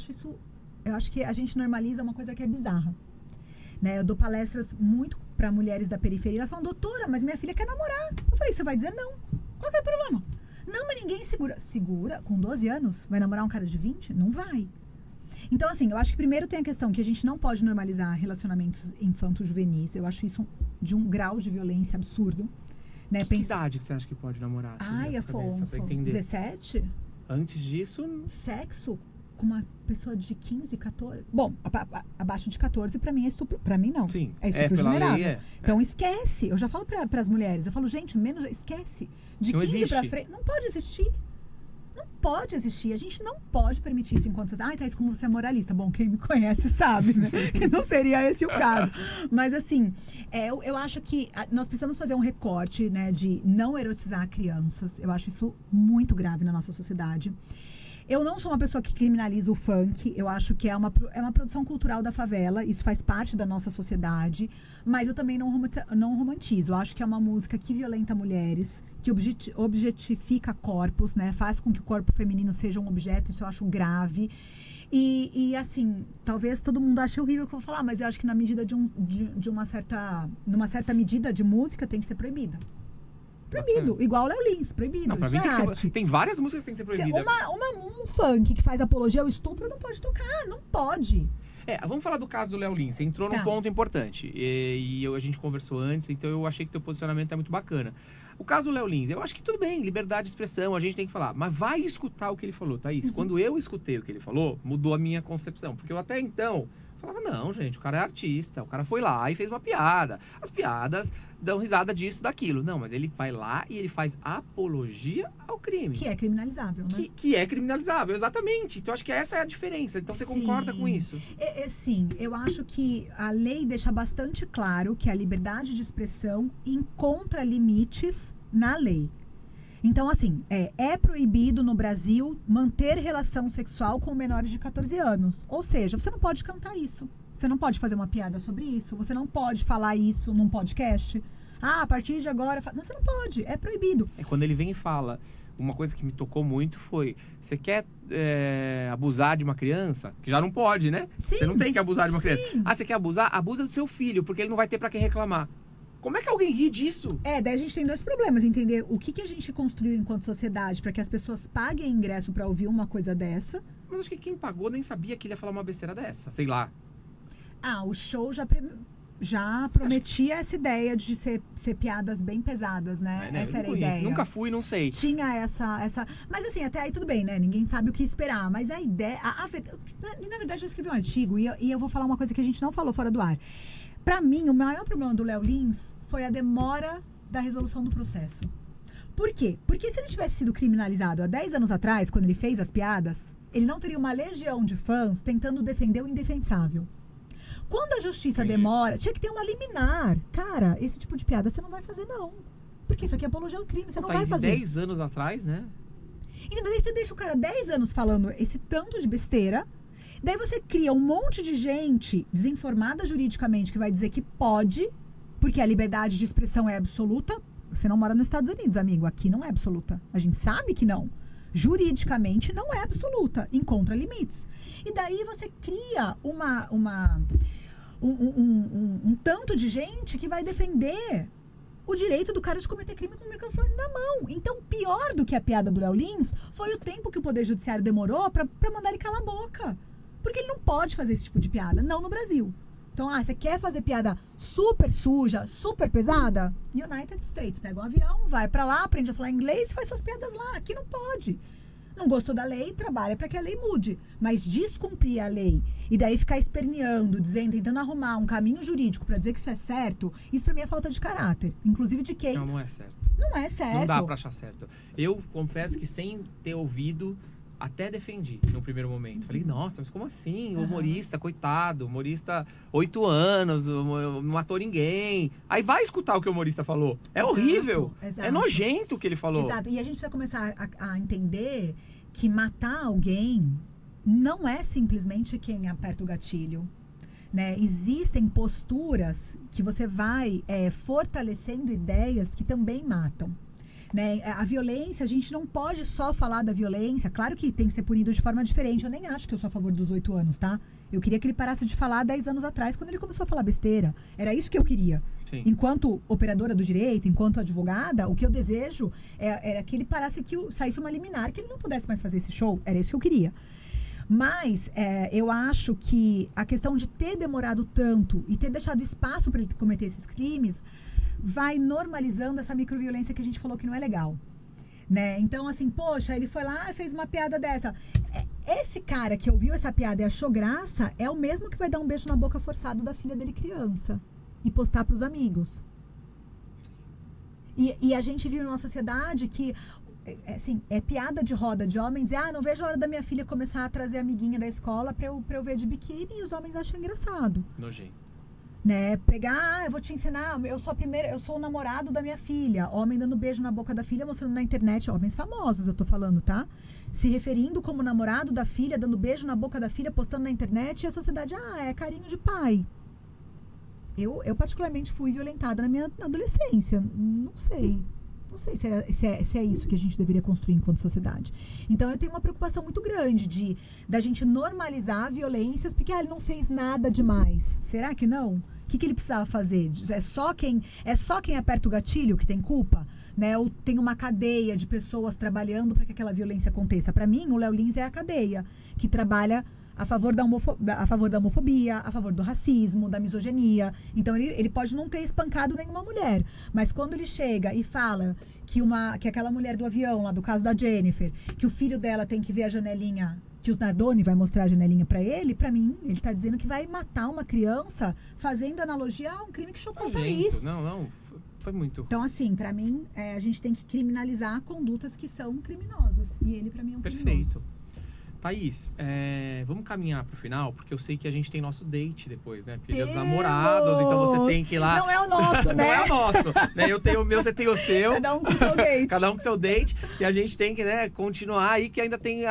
Eu acho que a gente normaliza uma coisa que é bizarra. Né? Eu dou palestras muito para mulheres da periferia. Elas falam, doutora, mas minha filha quer namorar. Eu falei, você vai dizer não. Qual que é o problema? Não, mas ninguém segura. Segura? Com 12 anos? Vai namorar um cara de 20? Não vai. Então, assim, eu acho que primeiro tem a questão que a gente não pode normalizar relacionamentos infanto-juvenis. Eu acho isso de um grau de violência absurdo. Né? Que idade que você acha que pode namorar? Assim, ai, Afonso, 17? Antes disso... Sexo com uma pessoa de 15, 14... Bom, abaixo de 14 pra mim é estupro. Pra mim não. Sim. É estupro generável. Então esquece. Eu já falo pras mulheres. Eu falo, gente, menos... Esquece. De não 15 existe. Pra frente... Não pode existir. Não pode existir. A gente não pode permitir isso enquanto... Ai, Thaís, como você é moralista. Bom, quem me conhece sabe, né? Que não seria esse o caso. Mas, assim, eu acho que nós precisamos fazer um recorte, né? De não erotizar crianças. Eu acho isso muito grave na nossa sociedade. Eu não sou uma pessoa que criminaliza o funk. Eu acho que é uma produção cultural da favela. Isso faz parte da nossa sociedade. Mas eu também não romantizo. Eu acho que é uma música que violenta mulheres, que objetifica corpos, né? Faz com que o corpo feminino seja um objeto. Isso eu acho grave. E assim, talvez todo mundo ache horrível o que eu vou falar, mas eu acho que na medida numa certa medida de música tem que ser proibida. Proibido. Igual o Léo Lins, proibido. Não, pra mim tem várias músicas que tem que ser proibidas. Um funk que faz apologia ao estupro não pode tocar, não pode. Vamos falar do caso do Léo Lins. Você entrou num ponto importante. A gente conversou antes, então eu achei que teu posicionamento é muito bacana. O caso do Léo Lins, eu acho que tudo bem, liberdade de expressão, a gente tem que falar. Mas vai escutar o que ele falou, Thaís. Quando eu escutei o que ele falou, mudou a minha concepção. Porque eu até então falava, não, gente, o cara é artista, o cara foi lá e fez uma piada. As piadas dão risada disso, daquilo. Não, mas ele vai lá e ele faz apologia ao crime. Que é criminalizável, né? Que é criminalizável, exatamente. Então, acho que essa é a diferença. Então, você concorda com isso? Sim, eu acho que a lei deixa bastante claro que a liberdade de expressão encontra limites na lei. Então, assim, é proibido no Brasil manter relação sexual com menores de 14 anos. Ou seja, você não pode cantar isso. Você não pode fazer uma piada sobre isso. Você não pode falar isso num podcast. Ah, a partir de agora... Não, você não pode. É proibido. Quando ele vem e fala... Uma coisa que me tocou muito foi... Você quer abusar de uma criança? Que já não pode, né? Sim. Você não tem que abusar de uma Sim. criança. Ah, você quer abusar? Abusa do seu filho, porque ele não vai ter pra quem reclamar. Como é que alguém ri disso? Daí a gente tem 2 problemas, entender o que a gente construiu enquanto sociedade para que as pessoas paguem ingresso para ouvir uma coisa dessa. Mas acho que quem pagou nem sabia que ele ia falar uma besteira dessa. Sei lá. O show já prometia essa ideia de ser piadas bem pesadas, né? Essa era a ideia. Nunca fui, não sei. Tinha essa... Mas assim, até aí tudo bem, né? Ninguém sabe o que esperar. Mas a ideia... Na verdade, eu escrevi um artigo e eu vou falar uma coisa que a gente não falou fora do ar. Pra mim, o maior problema do Léo Lins foi a demora da resolução do processo. Por quê? Porque se ele tivesse sido criminalizado há 10 anos atrás, quando ele fez as piadas, ele não teria uma legião de fãs tentando defender o indefensável. Quando a justiça demora, tinha que ter uma liminar. Cara, esse tipo de piada você não vai fazer, não. Porque isso aqui é apologia ao crime, você não vai fazer. 10 anos atrás, né? E daí você deixa o cara 10 anos falando esse tanto de besteira. Daí você cria um monte de gente desinformada juridicamente que vai dizer que pode, porque a liberdade de expressão é absoluta. Você não mora nos Estados Unidos, amigo. Aqui não é absoluta. A gente sabe que não. Juridicamente não é absoluta. Encontra limites. E daí você cria um tanto de gente que vai defender o direito do cara de cometer crime com o microfone na mão. Então, pior do que a piada do Léo Lins foi o tempo que o Poder Judiciário demorou pra mandar ele calar a boca. Porque ele não pode fazer esse tipo de piada, não no Brasil. Então, você quer fazer piada super suja, super pesada? United States. Pega um avião, vai pra lá, aprende a falar inglês e faz suas piadas lá. Aqui não pode. Não gostou da lei, trabalha pra que a lei mude. Mas descumprir a lei e daí ficar esperneando, tentando arrumar um caminho jurídico pra dizer que isso é certo, isso pra mim é falta de caráter. Inclusive de quem... Não é certo. Não é certo. Não dá pra achar certo. Eu confesso que sem ter ouvido... Até defendi no primeiro momento. Falei, nossa, mas como assim? Humorista, coitado. Humorista, 8 anos, não matou ninguém. Aí vai escutar o que o humorista falou. É horrível. Exato. É nojento o que ele falou. Exato. E a gente precisa começar a entender que matar alguém não é simplesmente quem aperta o gatilho. Né? Existem posturas que você vai fortalecendo ideias que também matam. Né? A violência, a gente não pode só falar da violência. Claro que tem que ser punido de forma diferente. Eu nem acho que eu sou a favor dos 8 anos, tá? Eu queria que ele parasse de falar 10 anos atrás, quando ele começou a falar besteira. Era isso que eu queria. Sim. Enquanto operadora do direito, enquanto advogada, o que eu desejo era que ele parasse, saísse uma liminar, que ele não pudesse mais fazer esse show. Era isso que eu queria. Mas eu acho que a questão de ter demorado tanto e ter deixado espaço para ele cometer esses crimes vai normalizando essa microviolência que a gente falou que não é legal, né? Então, assim, poxa, ele foi lá e fez uma piada dessa. Esse cara que ouviu essa piada e achou graça é o mesmo que vai dar um beijo na boca forçado da filha dele criança e postar pros amigos. E a gente vive numa sociedade que, assim, é piada de roda de homens. Não vejo a hora da minha filha começar a trazer amiguinha da escola pra eu ver de biquíni, e os homens acham engraçado. Nojento. Né? Pegar, eu vou te ensinar, eu sou o namorado da minha filha, homem dando beijo na boca da filha, mostrando na internet, homens famosos eu tô falando, tá? Se referindo como namorado da filha, dando beijo na boca da filha, postando na internet, e a sociedade, é carinho de pai. Eu particularmente fui violentada na minha adolescência, não sei se é isso que a gente deveria construir enquanto sociedade. Então eu tenho uma preocupação muito grande da gente normalizar violências, porque ele não fez nada demais. Será que não? O que ele precisava fazer? É só quem aperta o gatilho que tem culpa? Né? Ou tem uma cadeia de pessoas trabalhando para que aquela violência aconteça? Para mim, o Léo Lins é a cadeia que trabalha a favor da homofobia, a favor do racismo, da misoginia. Então, ele pode não ter espancado nenhuma mulher, mas quando ele chega e fala que aquela mulher do avião, lá do caso da Jennifer, que o filho dela tem que ver a janelinha, que os Nardoni vai mostrar a janelinha pra ele, pra mim, ele tá dizendo que vai matar uma criança, fazendo analogia a um crime que chocou o país. Não, foi muito. Então, assim, pra mim, a gente tem que criminalizar condutas que são criminosas. E ele, pra mim, é um criminoso. Perfeito. Thaís, vamos caminhar pro final, porque eu sei que a gente tem nosso date depois, né? Dia dos namorados, então você tem que ir lá. Não é o nosso, né? Não é o nosso, né? Eu tenho o meu, você tem o seu. Cada um com o seu date. Cada um com seu date. E a gente tem que, né, continuar aí, que ainda tem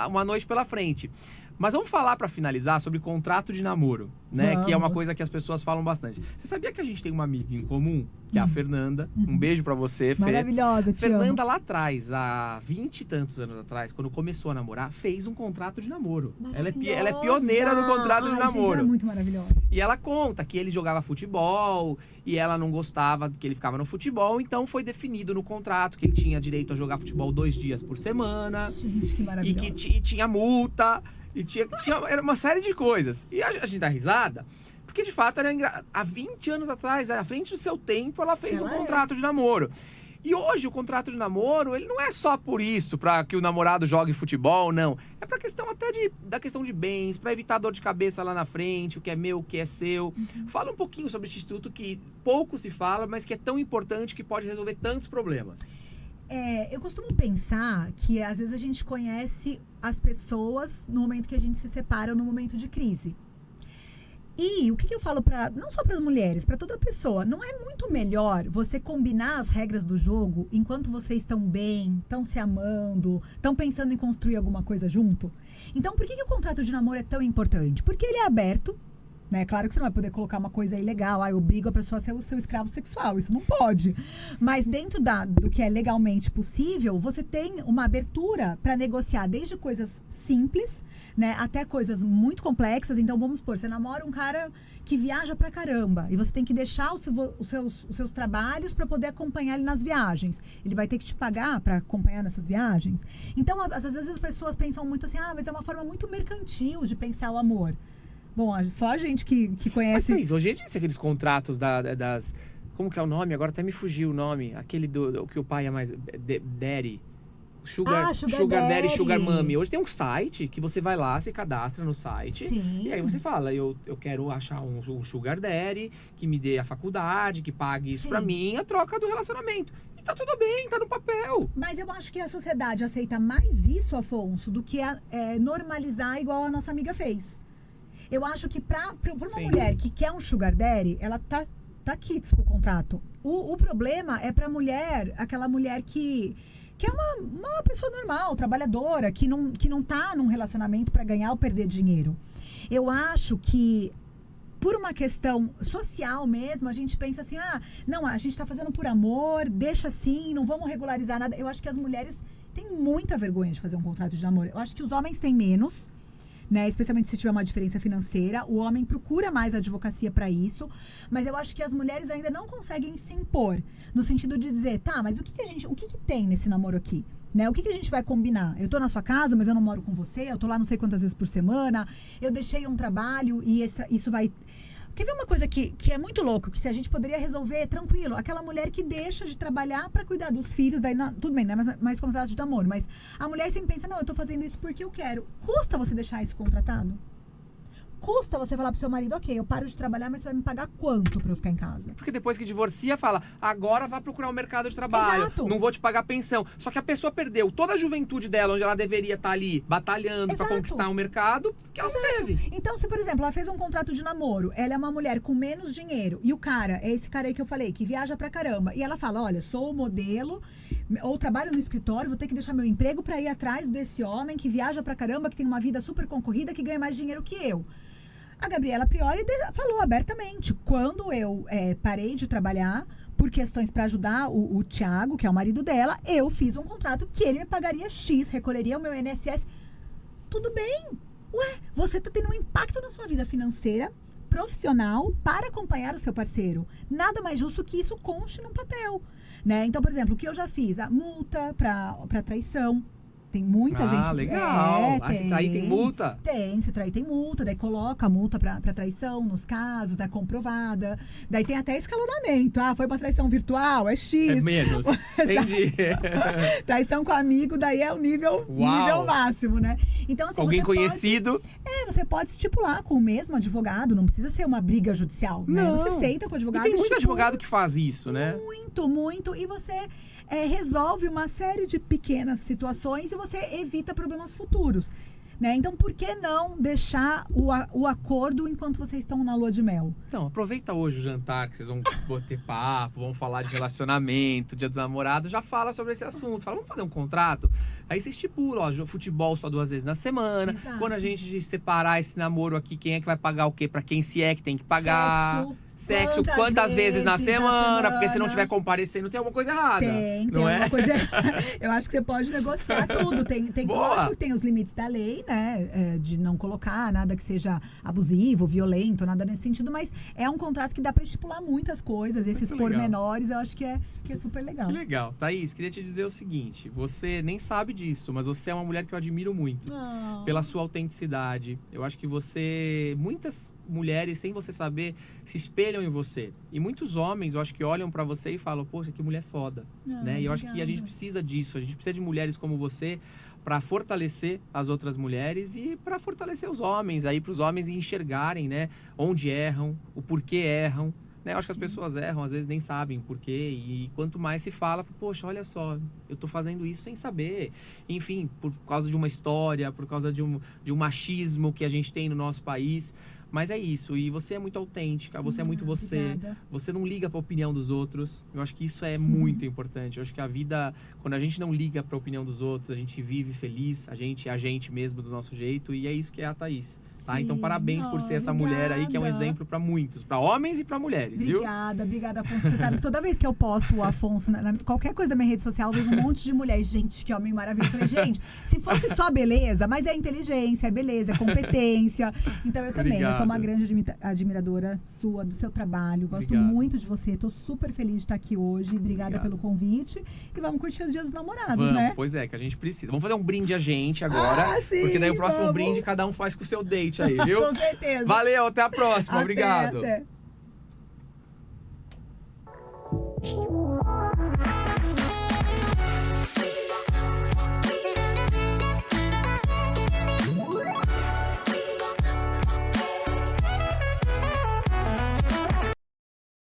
uma noite pela frente. Mas vamos falar pra finalizar sobre contrato de namoro, né? Vamos. Que é uma coisa que as pessoas falam bastante. Você sabia que a gente tem uma amiga em comum, que é a Fernanda? Um beijo pra você, Fê. Maravilhosa, te Fernanda amo. lá atrás, há 20 e tantos anos atrás, quando começou a namorar, fez um contrato de namoro. Ela é pioneira no contrato de namoro. Gente, ela é muito maravilhosa. E ela conta que ele jogava futebol e ela não gostava que ele ficava no futebol, então foi definido no contrato que ele tinha direito a jogar futebol 2 dias por semana. Gente, que E maravilhosa. que tinha multa, e era uma série de coisas. E a gente dá risada, porque de fato há 20 anos atrás, à frente do seu tempo, ela fez um contrato de namoro. E hoje o contrato de namoro, ele não é só por isso, pra que o namorado jogue futebol, não. É pra questão até da questão de bens, pra evitar dor de cabeça lá na frente, o que é meu, o que é seu. Fala um pouquinho sobre esse instituto que pouco se fala, mas que é tão importante que pode resolver tantos problemas. Eu costumo pensar que às vezes a gente conhece as pessoas no momento que a gente se separa ou no momento de crise. E o que eu falo não só para as mulheres, para toda pessoa, não é muito melhor você combinar as regras do jogo enquanto vocês estão bem, estão se amando, estão pensando em construir alguma coisa junto? Então, por que o contrato de namoro é tão importante? Porque ele é aberto, né? Claro que você não vai poder colocar uma coisa ilegal, eu obrigo a pessoa a ser o seu escravo sexual, isso não pode. Mas dentro do que é legalmente possível, você tem uma abertura para negociar desde coisas simples, né, até coisas muito complexas. Então, vamos supor, você namora um cara que viaja pra caramba e você tem que deixar os seus trabalhos para poder acompanhar ele nas viagens. Ele vai ter que te pagar para acompanhar nessas viagens. Então, às vezes as pessoas pensam muito assim, mas é uma forma muito mercantil de pensar o amor. Bom, só a gente que conhece... Mas hoje existe aqueles contratos das... Como que é o nome? Agora até me fugiu o nome. Aquele do que o pai é mais... Daddy. Sugar Daddy, Sugar Mommy. Hoje tem um site que você vai lá, se cadastra no site. Sim. E aí você fala, eu quero achar um Sugar Daddy que me dê a faculdade, que pague isso pra mim, a troca do relacionamento. E tá tudo bem, tá no papel. Mas eu acho que a sociedade aceita mais isso, Afonso, do que normalizar igual a nossa amiga fez. Eu acho que pra uma mulher que quer um Sugar Daddy, ela tá quites com o contrato. O problema é pra mulher, aquela mulher que é uma pessoa normal, trabalhadora, que não tá num relacionamento pra ganhar ou perder dinheiro. Eu acho que, por uma questão social mesmo, a gente pensa assim, não, a gente tá fazendo por amor, deixa assim, não vamos regularizar nada. Eu acho que as mulheres têm muita vergonha de fazer um contrato de namoro. Eu acho que os homens têm menos, né? Especialmente se tiver uma diferença financeira. O homem procura mais advocacia para isso, mas eu acho que as mulheres ainda não conseguem se impor, no sentido de dizer, mas o que tem nesse namoro aqui? Né? O que a gente vai combinar? Eu tô na sua casa, mas eu não moro com você, eu tô lá não sei quantas vezes por semana, eu deixei um trabalho e isso vai... Quer ver uma coisa que é muito louco, que se a gente poderia resolver tranquilo? Aquela mulher que deixa de trabalhar para cuidar dos filhos, daí tudo bem, né? Mais contrato de namoro, mas a mulher sempre pensa, não, eu tô fazendo isso porque eu quero. Custa você deixar isso contratado? Custa você falar pro seu marido, ok, eu paro de trabalhar, mas você vai me pagar quanto pra eu ficar em casa? Porque depois que divorcia, fala, agora vai procurar um mercado de trabalho. Exato. Não vou te pagar pensão. Só que a pessoa perdeu toda a juventude dela, onde ela deveria estar ali batalhando pra conquistar um mercado, que ela não teve. Então, se, por exemplo, ela fez um contrato de namoro, ela é uma mulher com menos dinheiro, e o cara é esse cara aí que eu falei, que viaja pra caramba, e ela fala, olha, sou modelo, ou trabalho no escritório, vou ter que deixar meu emprego pra ir atrás desse homem que viaja pra caramba, que tem uma vida super concorrida, que ganha mais dinheiro que eu. A Gabriela Prioli falou abertamente, quando eu parei de trabalhar por questões para ajudar o Thiago, que é o marido dela, eu fiz um contrato que ele me pagaria X, recolheria o meu INSS. Tudo bem. Você tá tendo um impacto na sua vida financeira, profissional, para acompanhar o seu parceiro. Nada mais justo que isso conste num papel, né? Então, por exemplo, o que eu já fiz? A multa para traição. Tem muita gente... Ah, legal. Se trair tem multa? Se trair tem multa. Daí coloca a multa pra traição nos casos, né, comprovada. Daí tem até escalonamento. Foi pra traição virtual, é X. É menos. Entendi. Traição com amigo, daí é o nível máximo, né? Então, assim, alguém conhecido. Você pode estipular com o mesmo advogado. Não precisa ser uma briga judicial, né? Você senta com o advogado... E tem muito advogado que faz isso, né? Muito, muito. E você... resolve uma série de pequenas situações e você evita problemas futuros. Né? Então, por que não deixar o acordo enquanto vocês estão na lua de mel? Então, aproveita hoje o jantar, que vocês vão bater papo, vão falar de relacionamento, Dia dos Namorados, já fala sobre esse assunto. Fala, vamos fazer um contrato? Aí você estipula, ó, futebol só 2 vezes na semana. Exato. Quando a gente separar esse namoro aqui, quem é que vai pagar o quê? Pra quem se é que tem que pagar. Sexo, quantas vezes na semana? Porque se não tiver comparecendo, tem alguma coisa errada. Tem não alguma é? coisa errada. Eu acho que você pode negociar tudo. Lógico que tem os limites da lei, né? De não colocar nada que seja abusivo, violento, nada nesse sentido, mas é um contrato que dá pra estipular muitas coisas. Esses Muito legal. pormenores, eu acho que é super legal. Que legal. Thaís, queria te dizer o seguinte, você nem sabe disso, mas você é uma mulher que eu admiro muito. Pela sua autenticidade. Eu acho que muitas mulheres, sem você saber, se espelham em você. E muitos homens, eu acho que olham pra você e falam, poxa, que mulher foda. Né? E eu acho que a gente precisa disso. A gente precisa de mulheres como você para fortalecer as outras mulheres e para fortalecer os homens, aí para os homens enxergarem, né, onde erram, o porquê erram. Né? Eu acho que as pessoas erram, às vezes nem sabem por quê, e quanto mais se fala, poxa, olha só, eu tô fazendo isso sem saber. Enfim, por causa de uma história, por causa de um machismo que a gente tem no nosso país. Mas é isso, e você é muito autêntica, você é muito você, Obrigada. você não liga para a opinião dos outros. Eu acho que isso é muito importante. Eu acho que a vida, quando a gente não liga para a opinião dos outros, a gente vive feliz, a gente é a gente mesmo do nosso jeito, e é isso que é a Thaís. Tá? Então, parabéns por ser essa mulher aí que é um exemplo para muitos, para homens e para mulheres, viu? Obrigada, Afonso. Você sabe que toda vez que eu posto o Afonso, qualquer coisa da minha rede social, eu vejo um monte de mulheres. Gente, que homem maravilhoso. Eu falei, gente, se fosse só beleza, mas é inteligência, é beleza, é competência. Então, eu também, eu sou uma grande admiradora sua, do seu trabalho. Gosto muito de você, tô super feliz de estar aqui hoje. Obrigada pelo convite. E vamos curtir o Dia dos Namorados, né? Pois é, que a gente precisa. Vamos fazer um brinde a gente agora, sim, porque daí o próximo brinde cada um faz com o seu date aí, viu? Com certeza. Valeu, até a próxima. Obrigado. Até.